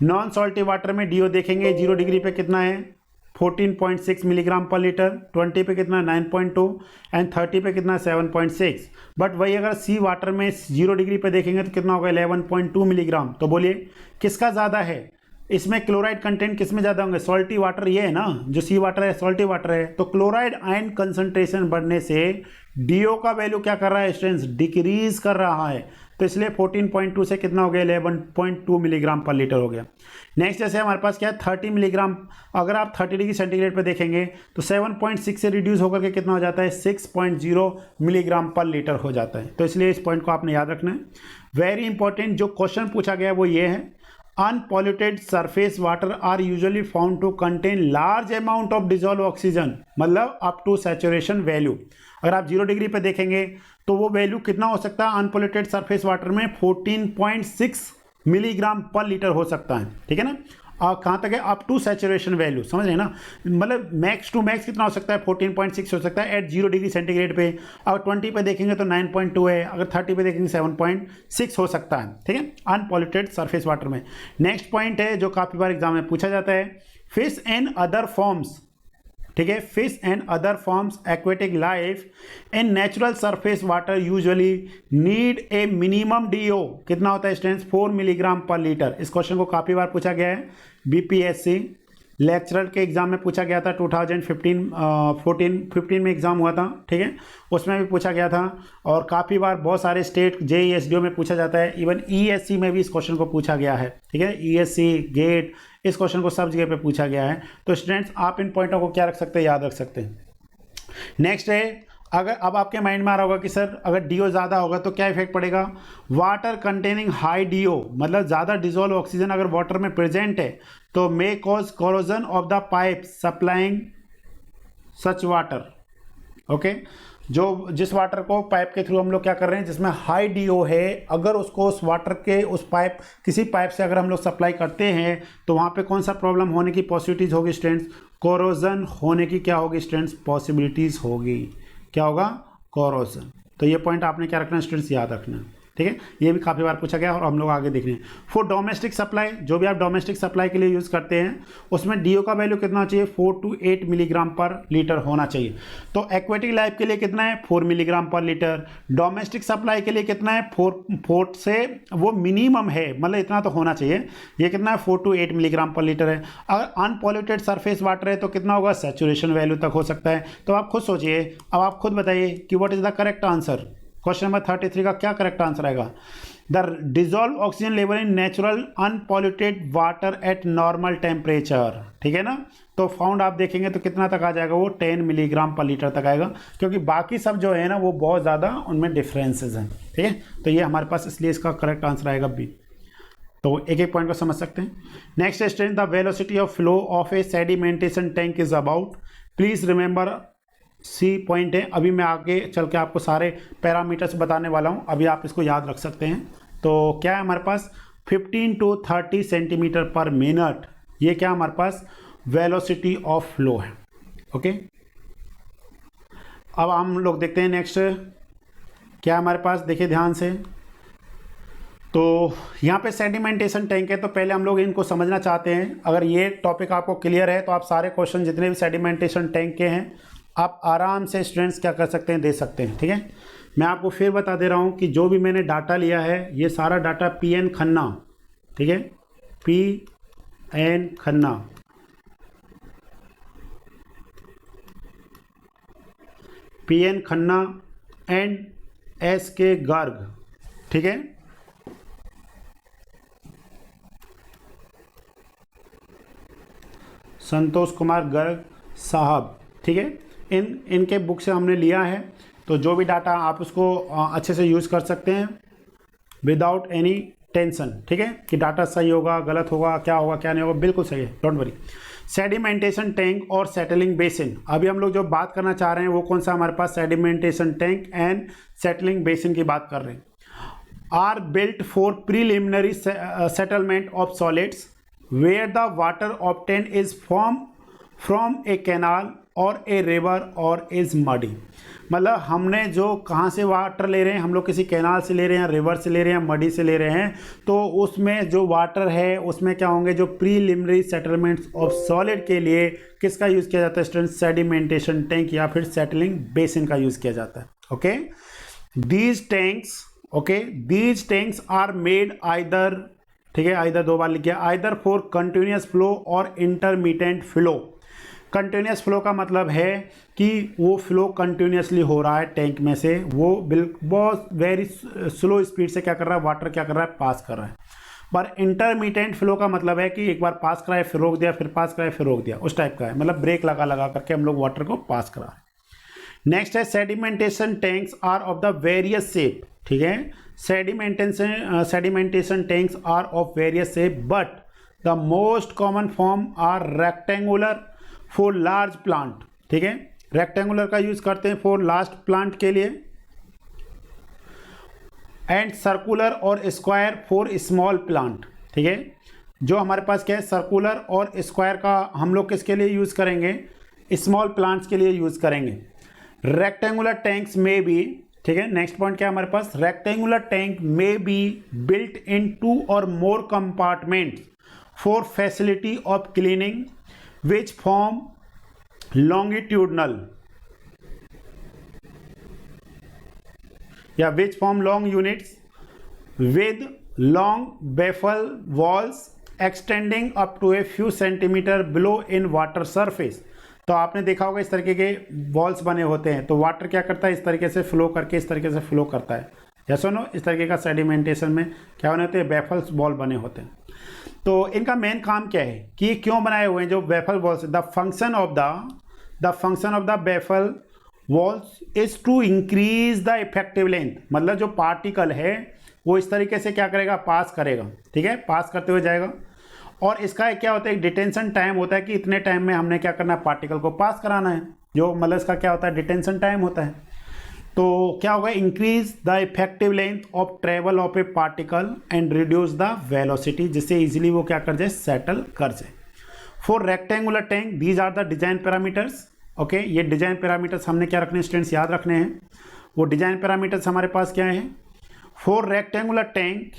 नॉन सॉल्टी वाटर में DO देखेंगे 0 डिग्री पे कितना है, 14.6 मिलीग्राम पर लीटर, 20 पे कितना 9.2 एंड 30 पे कितना 7.6। बट वही अगर सी वाटर में 0 डिग्री पे देखेंगे तो कितना होगा, 11.2 मिलीग्राम। तो बोलिए किसका ज़्यादा है, इसमें क्लोराइड कंटेंट किस में ज़्यादा होंगे, सॉल्टी वाटर ये है ना, जो सी वाटर है सॉल्टी वाटर है, तो क्लोराइड आयन कंसंट्रेशन बढ़ने से DO का वैल्यू क्या कर रहा है स्टूडेंट्स, डिक्रीज कर रहा है। तो इसलिए 14.2 से कितना हो गया, 11.2 मिलीग्राम पर लीटर हो गया। नेक्स्ट जैसे हमारे पास क्या है 30 मिलीग्राम, अगर आप 30 डिग्री सेंटीग्रेड पे देखेंगे तो 7.6 से रिड्यूस होकर के कितना हो जाता है, 6.0 मिलीग्राम पर लीटर हो जाता है। तो इसलिए इस पॉइंट को आपने याद रखना है। वेरी इंपॉर्टेंट जो क्वेश्चन पूछा गया है वो ये है, unpolluted surface water are usually found to contain large amount of dissolve oxygen, मतलब अप टू सैचुरेशन वैल्यू। अगर आप 0 डिग्री पे देखेंगे तो वो वैल्यू कितना हो सकता है, अनपॉल्यूटेड सरफेस वाटर में 14.6 मिलीग्राम पर लीटर हो सकता है। ठीक है ना, कहाँ तक है, अप टू सैचुरेशन वैल्यू, समझ रहे हैं ना, मतलब मैक्स टू मैक्स कितना हो सकता है, 14.6 हो सकता है एट 0 डिग्री सेंटीग्रेड पे। अगर 20 पे देखेंगे तो 9.2 है, अगर 30 पे देखेंगे 7.6 हो सकता है। ठीक है, अनपॉल्यूटेड सरफेस वाटर में। नेक्स्ट पॉइंट है जो काफ़ी बार एग्जाम में पूछा जाता है, फिश एंड अदर फॉर्म्स। ठीक है, fish and other forms aquatic life in natural surface water usually need a minimum DO कितना होता है स्टूडेंट्स, 4 मिलीग्राम पर लीटर। इस क्वेश्चन को काफ़ी बार पूछा गया है, BPSC लेक्चरर के एग्जाम में पूछा गया था, 2015 में एग्जाम हुआ था। ठीक है, उसमें भी पूछा गया था और काफ़ी बार बहुत सारे स्टेट JEE SDO में पूछा जाता है, इवन ESC में भी इस क्वेश्चन को पूछा गया है। ठीक है, ESC गेट इस क्वेश्चन को सब जगह पे पूछा गया है। तो स्टूडेंट्स आप इन पॉइंटों को क्या रख सकते हैं, याद रख सकते हैं। नेक्स्ट है, अगर अब आपके माइंड में आ रहा होगा कि सर अगर DO ज़्यादा होगा तो क्या इफेक्ट पड़ेगा, वाटर कंटेनिंग हाई DO मतलब ज़्यादा डिजोल्व ऑक्सीजन अगर वाटर में प्रेजेंट है तो may cause corrosion of the pipe supplying such water. Okay, जो जिस वाटर को पाइप के थ्रू हम लोग क्या कर रहे हैं, जिसमें हाई DO है, अगर उसको उस वाटर के उस पाइप किसी पाइप से अगर हम लोग सप्लाई करते हैं तो वहाँ पे कौन सा प्रॉब्लम होने की पॉसिबिलिटीज़ होगी स्टूडेंट्स, कोरोजन होने की क्या होगी स्टूडेंट्स, पॉसिबिलिटीज़ होगी। क्या होगा, कोरोजन। तो ये पॉइंट आपने क्या रखना है स्टूडेंट्स, याद रखना है। ठीक ठीक है, ये भी काफ़ी बार पूछा गया और हम लोग आगे देख रहे हैं। फॉर डोमेस्टिक सप्लाई, जो भी आप डोमेस्टिक सप्लाई के लिए यूज़ करते हैं उसमें डीओ का वैल्यू कितना चाहिए, 4 to 8 मिलीग्राम पर लीटर होना चाहिए। तो एक्वेटिक लाइफ के लिए कितना है, 4 milligram per litre. Domestic supply के लिए कितना है, 4 से वो मिनिमम है, मतलब इतना तो होना चाहिए। ये कितना है, 4 to 8 मिलीग्राम पर लीटर है। अगर अनपॉल्यूटेड सरफेस वाटर है तो कितना होगा, सैचुरेशन वैल्यू तक हो सकता है। तो आप खुद सोचिए, अब आप खुद बताइए कि what is the correct answer. Question number 33 का क्या करेक्ट आंसर आएगा, the dissolved oxygen level in natural unpolluted water at normal temperature, ठीक है ना। तो फाउंड आप देखेंगे तो कितना तक आ जाएगा, वो 10 मिलीग्राम पर लीटर तक आएगा, क्योंकि बाकी सब जो है ना वो बहुत ज़्यादा उनमें डिफरेंसेस हैं, ठीक है। तो ये हमारे पास, इसलिए इसका करेक्ट आंसर आएगा बी। तो एक एक पॉइंट को समझ सकते हैं। Next statement, the velocity of flow of a sedimentation tank is about, please remember C point है। अभी मैं आगे चल के आपको सारे पैरामीटर्स बताने वाला हूँ, अभी आप इसको याद रख सकते हैं। तो क्या है हमारे पास, 15 to 30 सेंटीमीटर पर मिनट, ये क्या हमारे पास वेलोसिटी ऑफ फ्लो है। ओके, अब हम लोग देखते हैं नेक्स्ट क्या हमारे पास, देखिए ध्यान से। तो यहाँ पे सेडिमेंटेशन टैंक है, तो पहले हम लोग इनको समझना चाहते हैं। अगर ये टॉपिक आपको क्लियर है तो आप सारे क्वेश्चन जितने भी सेडिमेंटेशन टैंक के हैं आप आराम से स्टूडेंट्स क्या कर सकते हैं, दे सकते हैं, ठीक है। मैं आपको फिर बता दे रहा हूँ कि जो भी मैंने डाटा लिया है ये सारा डाटा PN खन्ना, ठीक है, PN Khanna, PN Khanna and SK Garg, ठीक है। संतोष कुमार गर्ग साहब, ठीक है, इनके बुक से हमने लिया है। तो जो भी डाटा आप उसको अच्छे से यूज़ कर सकते हैं विदाउट एनी टेंशन, ठीक है, कि डाटा सही होगा गलत होगा क्या होगा क्या नहीं होगा, बिल्कुल सही है, डोंट वरी। सेडिमेंटेशन टैंक और सेटलिंग बेसिन, अभी हम लोग जो बात करना चाह रहे हैं वो कौन सा हमारे पास, sedimentation tank and settling basin की बात कर रहे हैं। Are built for preliminary settlement of solids where the water obtain is from a canal और ए रिवर और इज मडी, मतलब हमने जो कहाँ से वाटर ले रहे हैं, हम लोग किसी कैनाल से ले रहे हैं, रिवर से ले रहे हैं, मडी से ले रहे हैं, तो उसमें जो वाटर है उसमें क्या होंगे, जो प्रीलिमिनरी सेटलमेंट्स ऑफ सॉलिड के लिए किसका यूज़ किया जाता है स्टूडेंट, सेडिमेंटेशन टैंक या फिर सेटलिंग बेसिन का यूज़ किया जाता है। Okay, these tanks are made either, ठीक है, आइदर दो बार लिख गया, आइदर फॉर कंटिन्यूस फ्लो और इंटरमिटेंट फ्लो। कंटिन्यूस फ्लो का मतलब है कि वो फ्लो कंटिन्यूसली हो रहा है टैंक में से, वो बहुत वेरी स्लो स्पीड से क्या कर रहा है, वाटर क्या कर रहा है, पास कर रहा है। पर इंटरमिटेंट फ्लो का मतलब है कि एक बार पास कराए फिर रोक दिया, फिर पास कराए फिर रोक दिया, उस टाइप का है, मतलब ब्रेक लगा लगा करके हम लोग वाटर को पास करा रहे हैं। नेक्स्ट है sedimentation tanks are of the various shape, ठीक है, sedimentation tanks are of various shape but the most common form are rectangular for large plant, ठीक है, रेक्टेंगुलर का यूज करते हैं फॉर लार्ज प्लांट के लिए, एंड सर्कुलर और स्क्वायर फॉर स्मॉल प्लांट, ठीक है। जो हमारे पास क्या है, सर्कुलर और स्क्वायर का हम लोग किसके लिए यूज करेंगे, स्मॉल प्लांट्स के लिए यूज करेंगे। रेक्टेंगुलर टैंक्स में भी, ठीक है, नेक्स्ट पॉइंट क्या है हमारे पास, रेक्टेंगुलर टैंक में be built in 2 or more compartments for facility of cleaning which form longitudinal या which form long units with long baffle walls extending up to a few centimeter below in water surface। तो आपने देखा होगा इस तरीके के walls बने होते हैं, तो वाटर क्या करता है, इस तरीके से फ्लो करके इस तरीके से फ्लो करता है, या सुनो इस तरीके का सेडिमेंटेशन में क्या बने होते हैं, बैफल्स बॉल बने होते हैं। तो इनका मेन काम क्या है कि ये क्यों बनाए हुए हैं जो baffle walls, the function of the baffle walls is to increase the effective length, मतलब जो पार्टिकल है वो इस तरीके से क्या करेगा, पास करेगा, ठीक है, पास करते हुए जाएगा। और इसका क्या होता है, एक डिटेंशन टाइम होता है कि इतने टाइम में हमने क्या करना है, पार्टिकल को पास कराना है, जो मतलब इसका क्या होता है, डिटेंशन टाइम होता है। तो क्या होगा, increase the effective length of travel of a particle and reduce the velocity, जिससे इजीली वो क्या कर जाए, सेटल कर जाए। For rectangular tank these are the design parameters. Okay, ये डिजाइन पैरामीटर्स हमने क्या रखने स्टूडेंट्स, याद रखने हैं। वो डिजाइन पैरामीटर्स हमारे पास क्या है, for rectangular tank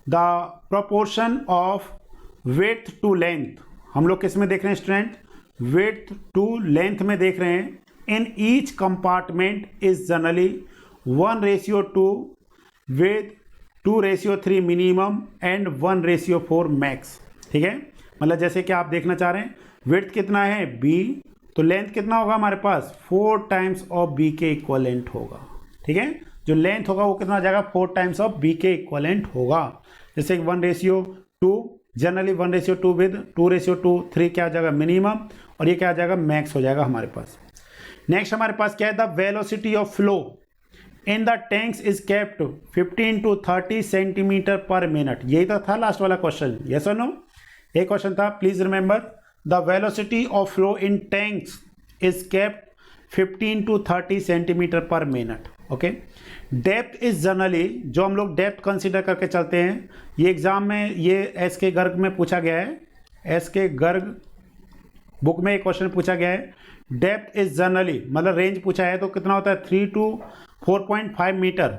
the proportion of width to length, हम लोग किस में देख रहे हैं स्टूडेंट, विड्थ टू लेंथ में देख रहे हैं, in each compartment is generally 1:2 with 2:3 minimum and 1:4 max. ठीक है, मतलब जैसे कि आप देखना चाह रहे हैं विड्थ कितना है b, तो लेंथ कितना होगा हमारे पास 4 टाइम्स ऑफ b के इक्वलेंट होगा। ठीक है, जो लेंथ होगा वो कितना आ जाएगा 4 टाइम्स ऑफ b के इक्वलेंट होगा। जैसे 1:2, जनरली 1:2 विद 2:3 क्या आ जाएगा मिनिमम, और ये क्या आ जाएगा मैक्स हो जाएगा हमारे पास। नेक्स्ट हमारे पास क्या है, the velocity of flow in the tanks is kept 15 to 30 centimetre पर मिनट। यही तो था लास्ट वाला क्वेश्चन, यस और नो, एक क्वेश्चन था। Please remember the velocity of flow in tanks is kept 15 to 30 centimetre पर minute. Okay, depth is generally, जो हम लोग डेप्थ कंसीडर करके चलते हैं, ये एग्जाम में ये एस के गर्ग में पूछा गया है, एस के गर्ग बुक में एक क्वेश्चन पूछा गया है। डेप्थ इज जनरली मतलब रेंज पूछा है तो कितना होता है 3 to 4.5 मीटर,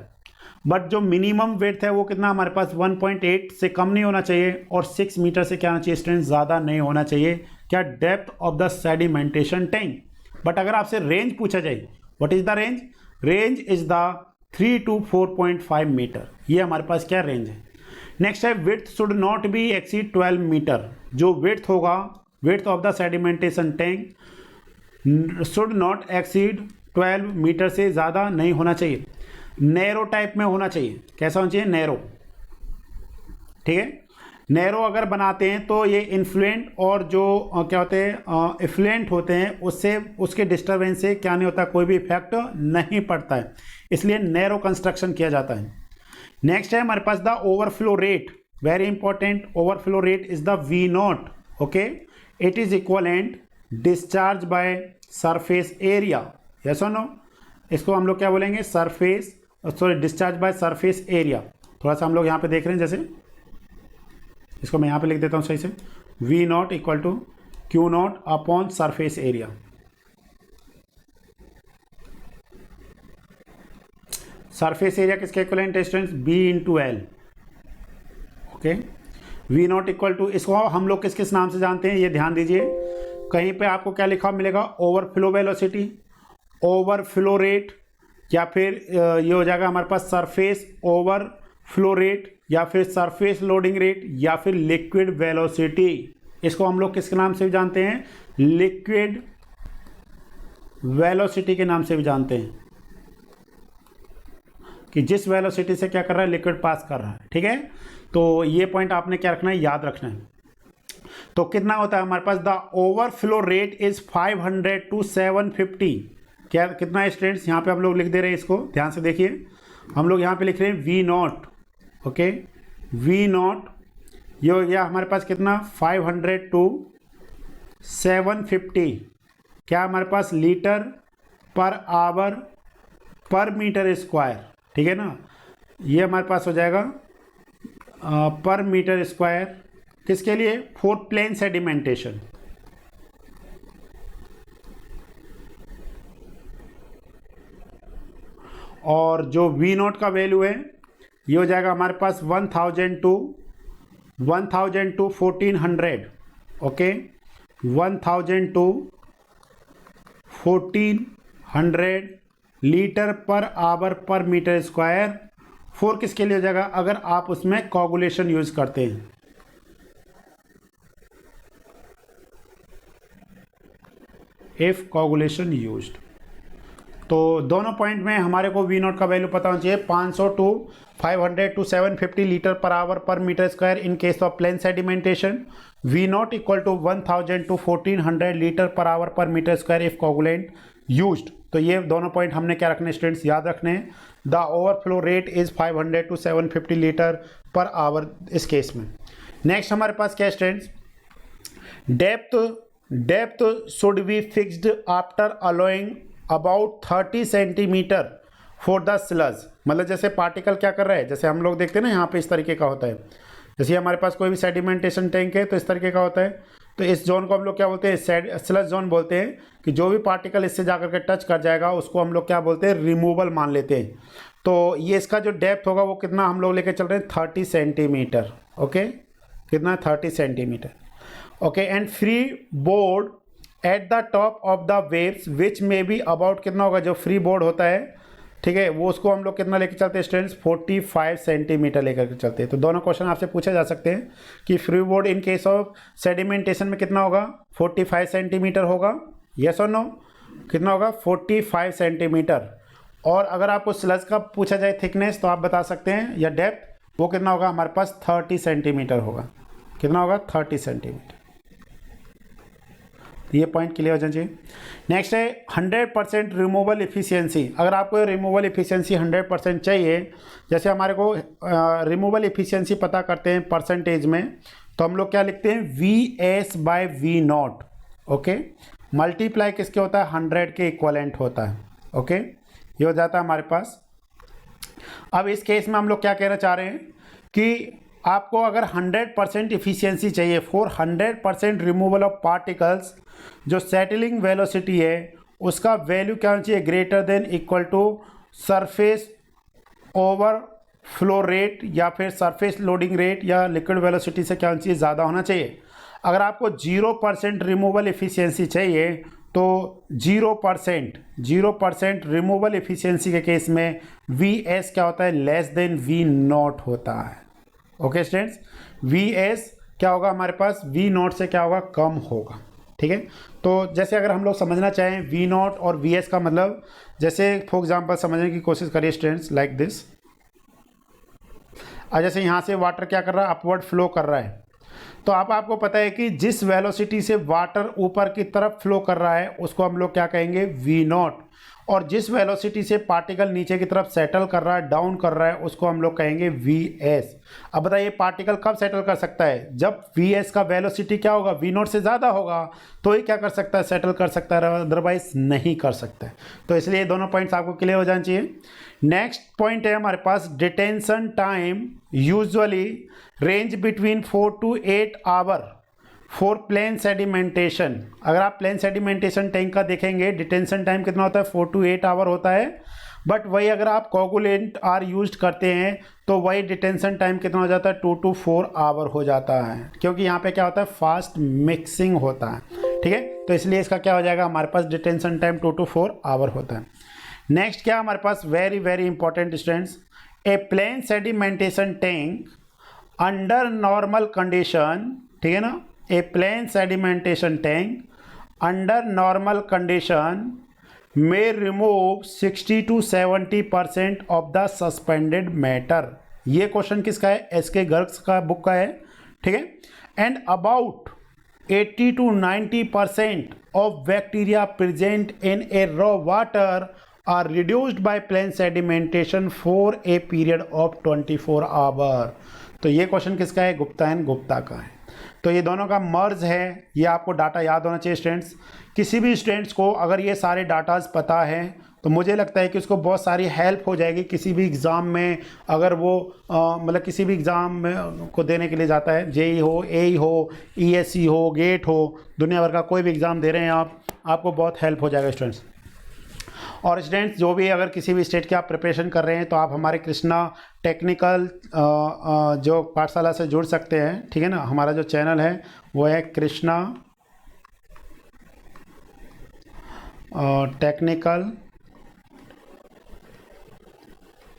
बट जो मिनिमम वेट है वो कितना हमारे पास 1.8 से कम नहीं होना चाहिए और 6 मीटर से क्या होना चाहिए स्टूडेंट, ज़्यादा नहीं होना चाहिए। क्या, depth of the sedimentation tank. But अगर आपसे रेंज पूछा जाए, what is the range, range is the 3 to 4.5 metre, ये हमारे पास क्या रेंज है। नेक्स्ट है width should not be exceed 12 metre, जो विड्थ होगा, width of the sedimentation tank should not exceed 12 metre से ज़्यादा नहीं होना चाहिए। नैरो टाइप में होना चाहिए, कैसा होना चाहिए, नैरो। ठीक है, नैरो अगर बनाते हैं तो ये इन्फ्लुएंट और जो क्या होते हैं इफ्लुएंट होते हैं, उससे उसके डिस्टर्बेंस से क्या नहीं होता, कोई भी इफेक्ट नहीं पड़ता है, इसलिए नैरो कंस्ट्रक्शन किया जाता है। नेक्स्ट है हमारे पास the overflow rate, very important, overflow rate is the V0। Okay, it is equivalent discharge by surface area, yes और नो, इसको हम लोग क्या बोलेंगे, surface, sorry discharge by surface area. थोड़ा सा हम लोग यहाँ पे देख रहे हैं, जैसे इसको मैं यहाँ पे लिख देता हूँ सही से, V0 equal to Q0 upon surface area. Surface area किसके इक्वलेंट है students, B/L। Okay, V0 equal to, इसको हम लोग किस किस नाम से जानते हैं ये ध्यान दीजिए, कहीं पे आपको क्या लिखा मिलेगा, ओवरफ्लो वेलोसिटी, ओवरफ्लो रेट, या फिर ये हो जाएगा हमारे पास सरफेस ओवरफ्लो रेट, या फिर सरफेस लोडिंग रेट, या फिर लिक्विड वेलोसिटी। इसको हम लोग किसके नाम से भी जानते हैं, लिक्विड वेलोसिटी के नाम से भी जानते हैं, कि जिस वेलोसिटी से क्या कर रहा है, लिक्विड पास कर रहा है। ठीक है, तो ये पॉइंट आपने क्या रखना है, याद रखना है। तो कितना होता है हमारे पास, the overflow rate is 500 to 750। क्या कितना है स्टूडेंट्स, यहाँ पे हम लोग लिख दे रहे हैं, इसको ध्यान से देखिए, हम लोग यहाँ पे लिख रहे हैं V0। ओके, V0 ये हो गया हमारे पास कितना 500 to 750, क्या हमारे पास litre per hour per metre square. ठीक है ना, ये हमारे पास हो जाएगा पर मीटर स्क्वायर, किसके लिए, फॉर प्लेन सेडिमेंटेशन। और जो V0 का वैल्यू है ये हो जाएगा हमारे पास 1000 to 1400। Okay, 1000 to 1400 litre per hour per metre square, four किसके लिए हो जाएगा, अगर आप उसमें कोगुलेशन यूज करते हैं। इफ कोगुलेशन यूज्ड, तो दोनों पॉइंट में हमारे को V0 का वैल्यू पता होना चाहिए, 500 to 500 to 750 litre per hour per metre square in case of plain sedimentation. V0 equal to 1000 to 1400 litre per hour per metre square if coagulant used. तो ये दोनों पॉइंट हमने क्या रखने स्टूडेंट्स, याद रखने हैं। The overflow rate is 500 to 750 litre per our इस केस में। नेक्स्ट हमारे पास क्या students, depth should be fixed after allowing about 30 centimetre for the sludge. मतलब जैसे पार्टिकल क्या कर रहा है, जैसे हम लोग देखते हैं ना यहाँ पे इस तरीके का होता है, जैसे हमारे पास कोई भी सेडिमेंटेशन टैंक है तो इस तरीके का होता है, तो इस जोन को हम लोग क्या बोलते हैं, स्लज जोन बोलते हैं, कि जो भी पार्टिकल इससे जाकर के टच कर जाएगा उसको हम लोग क्या बोलते हैं, रिमूवल मान लेते हैं। तो ये इसका जो डेप्थ होगा वो कितना हम लोग लेके चल रहे हैं 30 सेंटीमीटर। ओके, कितना 30 centimetre. Okay, and free board at the top of the waves which may be about कितना होगा, जो फ्री बोर्ड होता है, ठीक है, वो उसको हम लोग कितना लेके चलते हैं स्टूडेंट्स 45 सेंटीमीटर लेकर के चलते हैं। तो दोनों क्वेश्चन आपसे पूछे जा सकते हैं कि free board in case of sedimentation में कितना होगा 45 सेंटीमीटर होगा, यस और नो, कितना होगा 45 सेंटीमीटर। और अगर आपको स्लज का पूछा जाए थिकनेस तो आप बता सकते हैं, या डेप्थ, वो कितना होगा हमारे पास 30 सेंटीमीटर होगा। कितना होगा 30 सेंटीमीटर। ये पॉइंट क्लियर हो जाना चाहिए। नेक्स्ट है 100% रिमूवल इफिशियंसी। अगर आपको रिमूवल इफिशियंसी 100% चाहिए, जैसे हमारे को रिमूवल इफिशियंसी पता करते हैं परसेंटेज में, तो हम लोग क्या लिखते हैं VS/V0। ओके, मल्टीप्लाई किसके होता है 100 के इक्वलेंट होता है। ओके, ये हो जाता है हमारे पास। अब इस केस में हम लोग क्या कहना चाह रहे हैं कि आपको अगर 100% इफिशियंसी चाहिए फॉर 100% रिमूवल ऑफ पार्टिकल्स, जो सेटलिंग वेलोसिटी है उसका वैल्यू क्या होना चाहिए greater than equal to surface over flow rate, या फिर सरफेस लोडिंग रेट, या लिक्विड वेलोसिटी से क्या होना चाहिए ज़्यादा होना चाहिए। अगर आपको 0% रिमूवल इफिशियंसी चाहिए तो 0% रिमूवल इफिशियंसी के केस में VS क्या होता है लेस देन V0 होता है। ओके स्टूडेंट्स, VS क्या होगा हमारे पास V0 से क्या होगा कम होगा। ठीक है, तो जैसे अगर हम लोग समझना चाहें V0 और VS का मतलब, जैसे फॉर एग्जांपल समझने की कोशिश करिए स्टूडेंट्स लाइक दिस। और जैसे यहाँ से वाटर क्या कर रहा है अपवर्ड फ्लो कर रहा है, तो आपको पता है कि जिस वेलोसिटी से वाटर ऊपर की तरफ फ्लो कर रहा है उसको हम लोग क्या कहेंगे V0, और जिस वेलोसिटी से पार्टिकल नीचे की तरफ सेटल कर रहा है डाउन कर रहा है उसको हम लोग कहेंगे VS। अब बताइए पार्टिकल कब सेटल कर सकता है, जब VS का वेलोसिटी क्या होगा V0 से ज़्यादा होगा तो ही क्या कर सकता है सेटल कर सकता है, अदरवाइज नहीं कर सकता है। तो इसलिए दोनों पॉइंट्स आपको क्लियर हो जाने चाहिए। नेक्स्ट पॉइंट है हमारे पास detention time usually range between 4 to 8 hour for plain sedimentation. अगर आप प्लेन सेडिमेंटेशन टैंक का देखेंगे डिटेंशन टाइम कितना होता है 4 to 8 आवर होता है, बट वही अगर आप कोगुलेंट आर यूज करते हैं तो वही डिटेंशन टाइम कितना हो जाता है 2 to 4 आवर हो जाता है, क्योंकि यहाँ पे क्या होता है फास्ट मिक्सिंग होता है। ठीक है, तो इसलिए इसका क्या हो जाएगा हमारे पास डिटेंशन टाइम 2 to 4 आवर होता है। नेक्स्ट क्या हमारे पास very very important students, a plain sedimentation tank under normal condition, ठीक है ना, a plain sedimentation tank under normal condition may remove 60 to 70% of the suspended matter. ये क्वेश्चन किसका है SK गर्ग्स का बुक का है। ठीक है, and about 80 to 90% of bacteria present in a raw water are reduced by plain sedimentation for a period of 24 hour. तो ये क्वेश्चन किसका है गुप्ता एंड गुप्ता का है। तो ये दोनों का मर्ज है, ये आपको डाटा याद होना चाहिए स्टूडेंट्स। किसी भी स्टूडेंट्स को अगर ये सारे डाटाज पता है तो मुझे लगता है कि उसको बहुत सारी हेल्प हो जाएगी किसी भी एग्ज़ाम में, अगर वो मतलब किसी भी एग्ज़ाम में को देने के लिए जाता है, JEE हो, AE हो, ESE हो, गेट हो, दुनिया भर का कोई भी एग्ज़ाम दे रहे हैं आप, आपको बहुत हेल्प हो जाएगा स्टूडेंट्स। और स्टूडेंट्स जो भी अगर किसी भी स्टेट की आप प्रिपरेशन कर रहे हैं तो आप हमारे कृष्णा टेक्निकल जो पाठशाला से जुड़ सकते हैं। ठीक है ना, हमारा जो चैनल है वो है कृष्णा टेक्निकल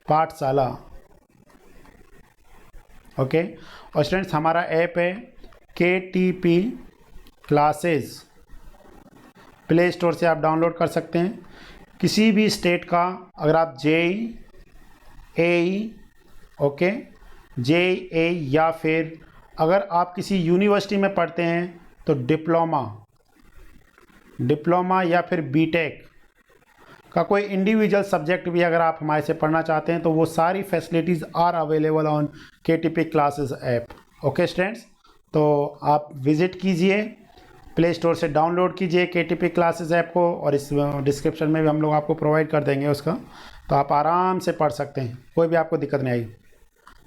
पाठशाला। ओके, और स्टूडेंट्स हमारा ऐप है KTP क्लासेस, प्ले स्टोर से आप डाउनलोड कर सकते हैं। किसी भी स्टेट का अगर आप JEE, AE, okay, JEE AE, या फिर अगर आप किसी यूनिवर्सिटी में पढ़ते हैं तो डिप्लोमा या फिर BTech का कोई इंडिविजुअल सब्जेक्ट भी अगर आप हमारे से पढ़ना चाहते हैं तो वो सारी facilities are available on KTP classes app. Okay students, तो आप विज़िट कीजिए, प्ले स्टोर से डाउनलोड कीजिए KTP क्लासेस ऐप को, और इस डिस्क्रिप्शन में भी हम लोग आपको प्रोवाइड कर देंगे उसका, तो आप आराम से पढ़ सकते हैं, कोई भी आपको दिक्कत नहीं आएगी।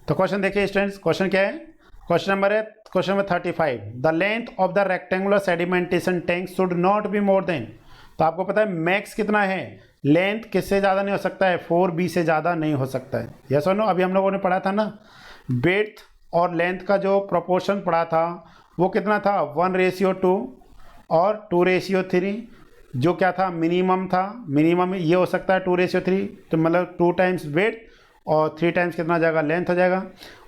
तो क्वेश्चन देखिए स्टूडेंट्स, क्वेश्चन क्या है, question number 35, the length of the rectangular sedimentation tank should not be more than. तो आपको पता है मैक्स कितना है लेंथ किससे ज़्यादा नहीं हो सकता है, 4b से ज़्यादा नहीं हो सकता है। यस और नो? अभी हम लोगों ने पढ़ा था ना, ब्रेड्थ और लेंथ का जो प्रोपोर्शन पढ़ा था वो कितना था, 1:2 और 2:3, जो क्या था, मिनिमम था। मिनिमम ये हो सकता है 2:3, तो मतलब 2 टाइम्स ब्रेड्थ और 3 टाइम्स कितना हो जाएगा, लेंथ हो जाएगा।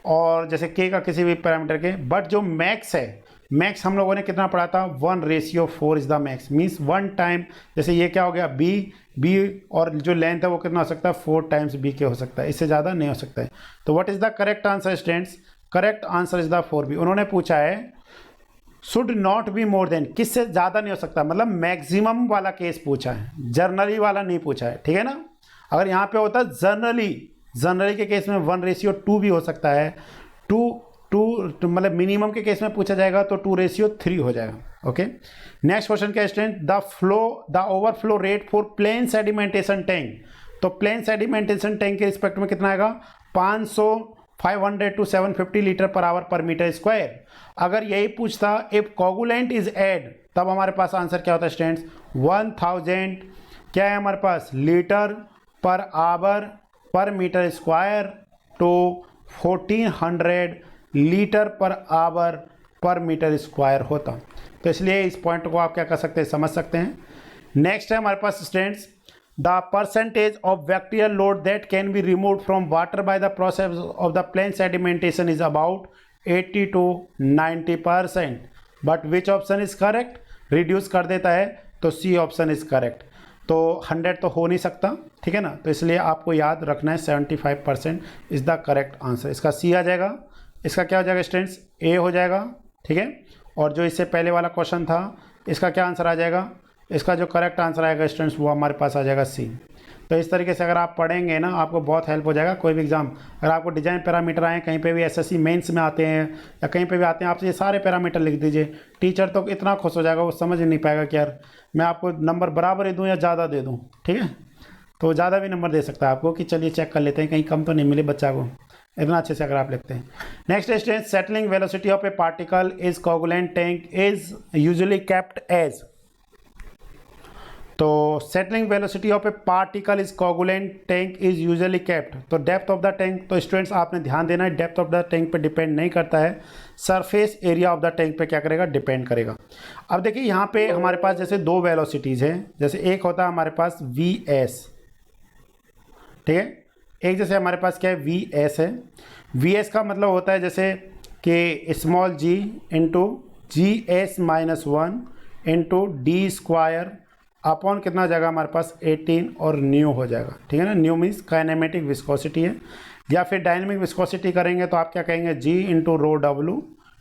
और जैसे के का किसी भी पैरामीटर के, बट जो मैक्स है, मैक्स हम लोगों ने कितना पढ़ा था, 1:4 is the max, means 1 time. जैसे ये क्या हो गया, बी और जो लेंथ है वो कितना हो सकता है, 4 टाइम्स बी के हो सकता है, इससे ज़्यादा नहीं हो सकता है। तो what is the correct answer students? Correct answer is the 4b। उन्होंने पूछा है should not be more than, किससे ज़्यादा नहीं हो सकता, मतलब मैक्सिमम वाला केस पूछा है, जर्नली वाला नहीं पूछा है, ठीक है ना। अगर यहाँ पे होता जनरली के केस में 1:2 भी हो सकता है, टू मतलब मिनिमम के केस में पूछा जाएगा तो 2:3 हो जाएगा। ओके, नेक्स्ट क्वेश्चन क्या student, the overflow rate for plain sedimentation tank. तो प्लेन सेडिमेंटेशन टैंक के रिस्पेक्ट में कितना आएगा, 500 to 750 litre per hour per metre square. अगर यही पूछता इफ कोगुलेंट इज एड, तब हमारे पास आंसर क्या होता है स्टूडेंट्स, 1000 क्या है हमारे पास, litre per hour per metre square to 1400 litre per hour per metre square होता। तो इसलिए इस पॉइंट को आप क्या कर सकते हैं, समझ सकते हैं। नेक्स्ट है हमारे पास students, the percentage of bacterial load that can be remove from water by the process of the plain sedimentation is about 80 to 90%, but which option is correct, reduce कर देता है तो सी ऑप्शन इज करेक्ट। तो 100 तो हो नहीं सकता, ठीक है ना, तो इसलिए आपको याद रखना है 75% इज द करेक्ट आंसर। इसका सी आ जाएगा, इसका क्या हो जाएगा स्टूडेंट्स, ए हो जाएगा, ठीक है। और जो इससे पहले वाला क्वेश्चन था इसका क्या आंसर आ जाएगा, इसका जो करेक्ट आंसर आएगा स्टूडेंट्स वो हमारे पास आ जाएगा सी। तो इस तरीके से अगर आप पढ़ेंगे ना आपको बहुत हेल्प हो जाएगा। कोई भी एग्जाम, अगर आपको डिजाइन पैरामीटर आए, कहीं पे भी एसएससी मेंस में आते हैं या कहीं पे भी आते हैं, आपसे ये सारे पैरामीटर लिख दीजिए, टीचर तो इतना खुश हो जाएगा, वो समझ नहीं पाएगा कि यार मैं आपको नंबर बराबर ही दूँ या ज़्यादा दे दूँ, ठीक है। तो ज़्यादा भी नंबर दे सकता है आपको कि चलिए चेक कर लेते हैं कहीं कम तो नहीं मिले बच्चा को, इतना अच्छे से अगर आप लिखते हैं। Next stage, settling velocity of a particle is coagulant tank is usually kept as. तो settling velocity of a particle is coagulant tank is usually kept. तो डेप्थ ऑफ द टैंक, तो स्टूडेंट्स आपने ध्यान देना है, डेप्थ ऑफ द टैंक पे depend नहीं करता है, surface area of the tank पे क्या करेगा, डिपेंड करेगा। अब देखिए यहाँ पे हमारे पास जैसे दो वेलोसिटीज़ हैं, जैसे एक होता है हमारे पास वी.एस, ठीक है, एक जैसे हमारे पास क्या है वी.एस है। वी.एस का मतलब होता है जैसे कि small g into G(s-1) into d square upon कितना जाएगा हमारे पास 18 और न्यू हो जाएगा, ठीक है ना। न्यू मीन्स काइनेमेटिक विस्कोसिटी है, या फिर डायनेमिक विस्कोसिटी करेंगे तो आप क्या कहेंगे, G इंटू रो डब्लू,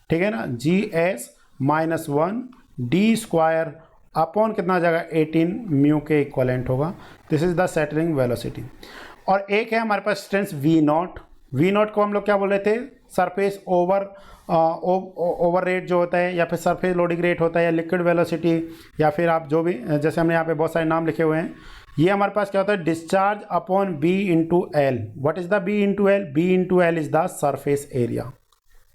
ठीक है ना, G(s-1) डी स्क्वायर अपॉन कितना जाएगा 18 म्यू के इक्वलेंट होगा। This is the settling velocity. और एक है हमारे पास स्ट्रेंथ V0। V0 को हम लोग क्या बोल रहे थे, सरफेस ओवर रेट जो होता है, या फिर सरफेस लोडिंग रेट होता है, या लिक्विड वेलोसिटी, या फिर आप जो भी, जैसे हमने यहाँ पे बहुत सारे नाम लिखे हुए हैं। ये हमारे पास क्या होता है, discharge upon B into L. What is the B into L, B into L is the surface area.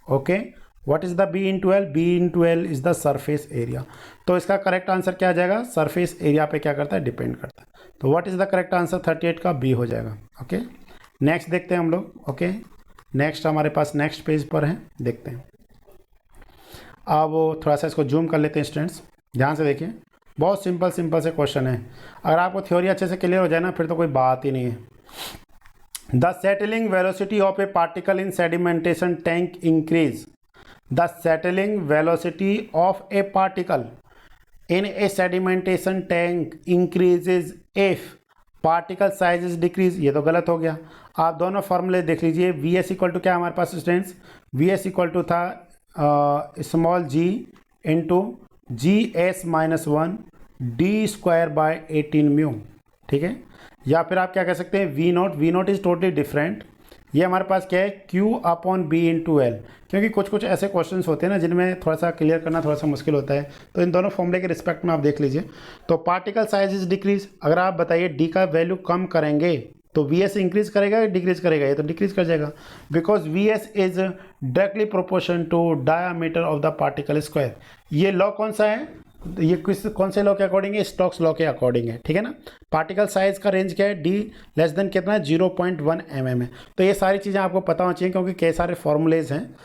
Okay, what is the B into L, B into L is the surface area. तो इसका correct answer क्या आ जाएगा, surface area पे क्या करता है, depend करता है। तो what is the correct answer, 38 का B हो जाएगा। ओके, नेक्स्ट देखते हैं हम लोग। ओके, नेक्स्ट हमारे पास नेक्स्ट पेज पर है, देखते हैं। अब वो थोड़ा सा इसको जूम कर लेते हैं स्टूडेंट्स, ध्यान से देखिए, बहुत सिंपल से क्वेश्चन है। अगर आपको थ्योरी अच्छे से क्लियर हो जाए ना फिर तो कोई बात ही नहीं है। The settling velocity of a particle in sedimentation tank increase. The settling velocity of a particle in A sedimentation tank increases if particle size is decrease. ये तो गलत हो गया, आप दोनों फॉर्मूले देख लीजिए। Vs इक्वल टू क्या हमारे पास स्टूडेंट्स, Vs इक्वल टू था small g into G(s-1) D square by 18 mu, ठीक है। या फिर आप क्या कह सकते हैं V0 इज टोटली डिफरेंट। ये हमारे पास क्या है Q upon B into L, क्योंकि कुछ ऐसे क्वेश्चंस होते हैं ना जिनमें थोड़ा सा क्लियर करना थोड़ा सा मुश्किल होता है, तो इन दोनों फॉर्मूले के रिस्पेक्ट में आप देख लीजिए। तो पार्टिकल साइज इज डिक्रीज, अगर आप बताइए D का वैल्यू कम करेंगे तो Vs इंक्रीज करेगा या डिक्रीज करेगा, ये तो डिक्रीज कर जाएगा, because Vs is directly proportion to diameter of the particle square. ये लॉ कौन सा है, ये कौन से लॉ के अकॉर्डिंग है? स्टोक्स लॉ के अकॉर्डिंग है, ठीक है ना। पार्टिकल साइज का रेंज क्या है? डी लेस देन कितना है? 0.1 mm है। तो ये सारी चीज़ें आपको पता होनी चाहिए क्योंकि कई सारे फॉर्मूलेज हैं।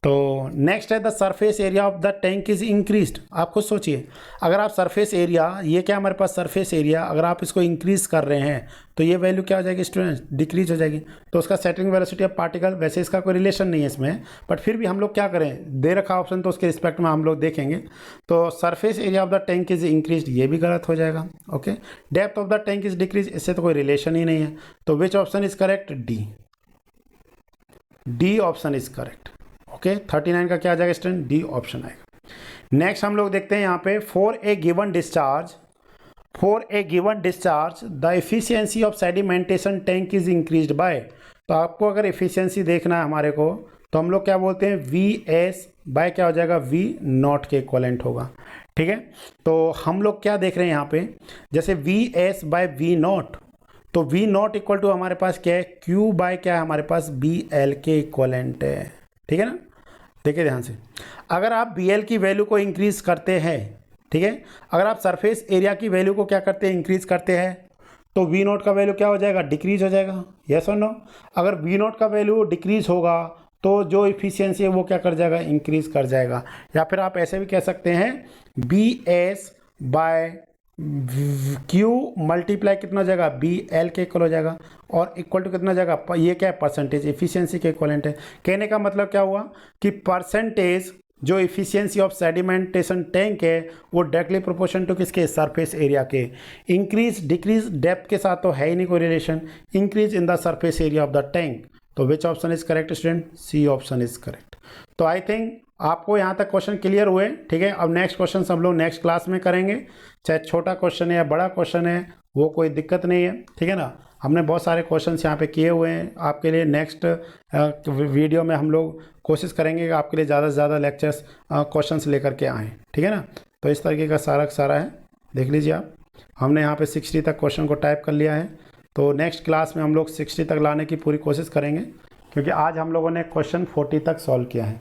तो नेक्स्ट है the surface area of the tank is increased. आप खुद सोचिए, अगर आप सरफेस एरिया, ये क्या हमारे पास सरफेस एरिया, अगर आप इसको इंक्रीज कर रहे हैं तो ये वैल्यू क्या हो जाएगी स्टूडेंट? डिक्रीज हो जाएगी। तो उसका सेटिंग वेलोसिटी ऑफ पार्टिकल, वैसे इसका कोई रिलेशन नहीं है इसमें, बट फिर भी हम लोग क्या करें, दे रखा ऑप्शन तो उसके रिस्पेक्ट में हम लोग देखेंगे। तो surface area of the tank is increase, ये भी गलत हो जाएगा। Okay, depth of the tank is decrease, इससे तो कोई रिलेशन ही नहीं है। तो which option is correct? D. D option is correct. Okay, 39 का क्या आ जाएगा स्टूडेंट? डी ऑप्शन आएगा। नेक्स्ट हम लोग देखते हैं यहाँ पे, for a given discharge the efficiency of sedimentation tank is increased by. तो आपको अगर एफिशिएंसी देखना है हमारे को, तो हम लोग क्या बोलते हैं? वी एस बाय क्या हो जाएगा? वी नॉट के इक्वलेंट होगा, ठीक है। तो हम लोग क्या देख रहे हैं यहाँ पे, जैसे V S by V naught, तो वी नॉट इक्वल टू हमारे पास क्या है? क्यू बाय क्या है हमारे पास? बी एल के इक्वलेंट है, ठीक है ना। देखिए ध्यान से, अगर आप बी एल की वैल्यू को इंक्रीज करते हैं, ठीक है, अगर आप सरफेस एरिया की वैल्यू को क्या करते हैं? इंक्रीज करते हैं, तो वी नोट का वैल्यू क्या हो जाएगा? डिक्रीज हो जाएगा। यस और नो? अगर वी नोट का वैल्यू डिक्रीज होगा तो जो इफिशियंसी है वो क्या कर जाएगा? इंक्रीज कर जाएगा। या फिर आप ऐसे भी कह सकते हैं, B S by Q multiply कितना हो जाएगा? बी एल के इक्वल हो जाएगा, और इक्वल टू कितना हो जाएगा? ये क्या है? परसेंटेज, इफिशियंसी के इक्वलेंट है। कहने का मतलब क्या हुआ कि परसेंटेज जो इफिशियंसी ऑफ सेडिमेंटेशन टैंक है वो डायरेक्टली प्रोपोर्शन टू किसके? सरफेस एरिया के। इंक्रीज डिक्रीज डेप्थ के साथ तो है ही नहीं कोई relation, increase in the surface area of the tank. तो which option is correct student? C option is correct. तो आई थिंक आपको यहाँ तक क्वेश्चन क्लियर हुए, ठीक है। अब नेक्स्ट क्वेश्चन हम लोग नेक्स्ट क्लास में करेंगे, चाहे छोटा क्वेश्चन है या बड़ा क्वेश्चन है, वो कोई दिक्कत नहीं है, ठीक है ना। हमने बहुत सारे क्वेश्चंस यहाँ पे किए हुए हैं आपके लिए। नेक्स्ट वीडियो में हम लोग कोशिश करेंगे कि आपके लिए ज़्यादा से ज़्यादा लेक्चर्स क्वेश्चंस लेकर के आएँ, ठीक है ना। तो इस तरीके का सारा है, देख लीजिए आप। हमने यहाँ पे 60 तक क्वेश्चन को टाइप कर लिया है। तो नेक्स्ट क्लास में हम लोग 60 तक लाने की पूरी कोशिश करेंगे, क्योंकि आज हम लोगों ने क्वेश्चन 40 तक सॉल्व किया है।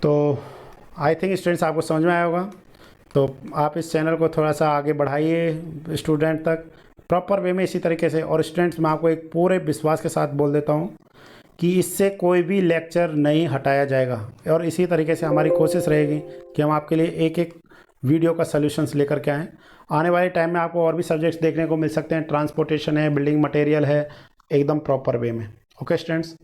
तो आई थिंक स्टूडेंट्स आपको समझ में आया होगा। तो आप इस चैनल को थोड़ा सा आगे बढ़ाइए स्टूडेंट तक प्रॉपर वे में, इसी तरीके से। और स्टूडेंट्स, मैं आपको एक पूरे विश्वास के साथ बोल देता हूँ कि इससे कोई भी लेक्चर नहीं हटाया जाएगा, और इसी तरीके से हमारी कोशिश रहेगी कि हम आपके लिए एक एक वीडियो का सॉल्यूशंस लेकर के आएँ। आने वाले टाइम में आपको और भी सब्जेक्ट्स देखने को मिल सकते हैं, ट्रांसपोर्टेशन है, बिल्डिंग मटेरियल है, एकदम प्रॉपर वे में। Okay students.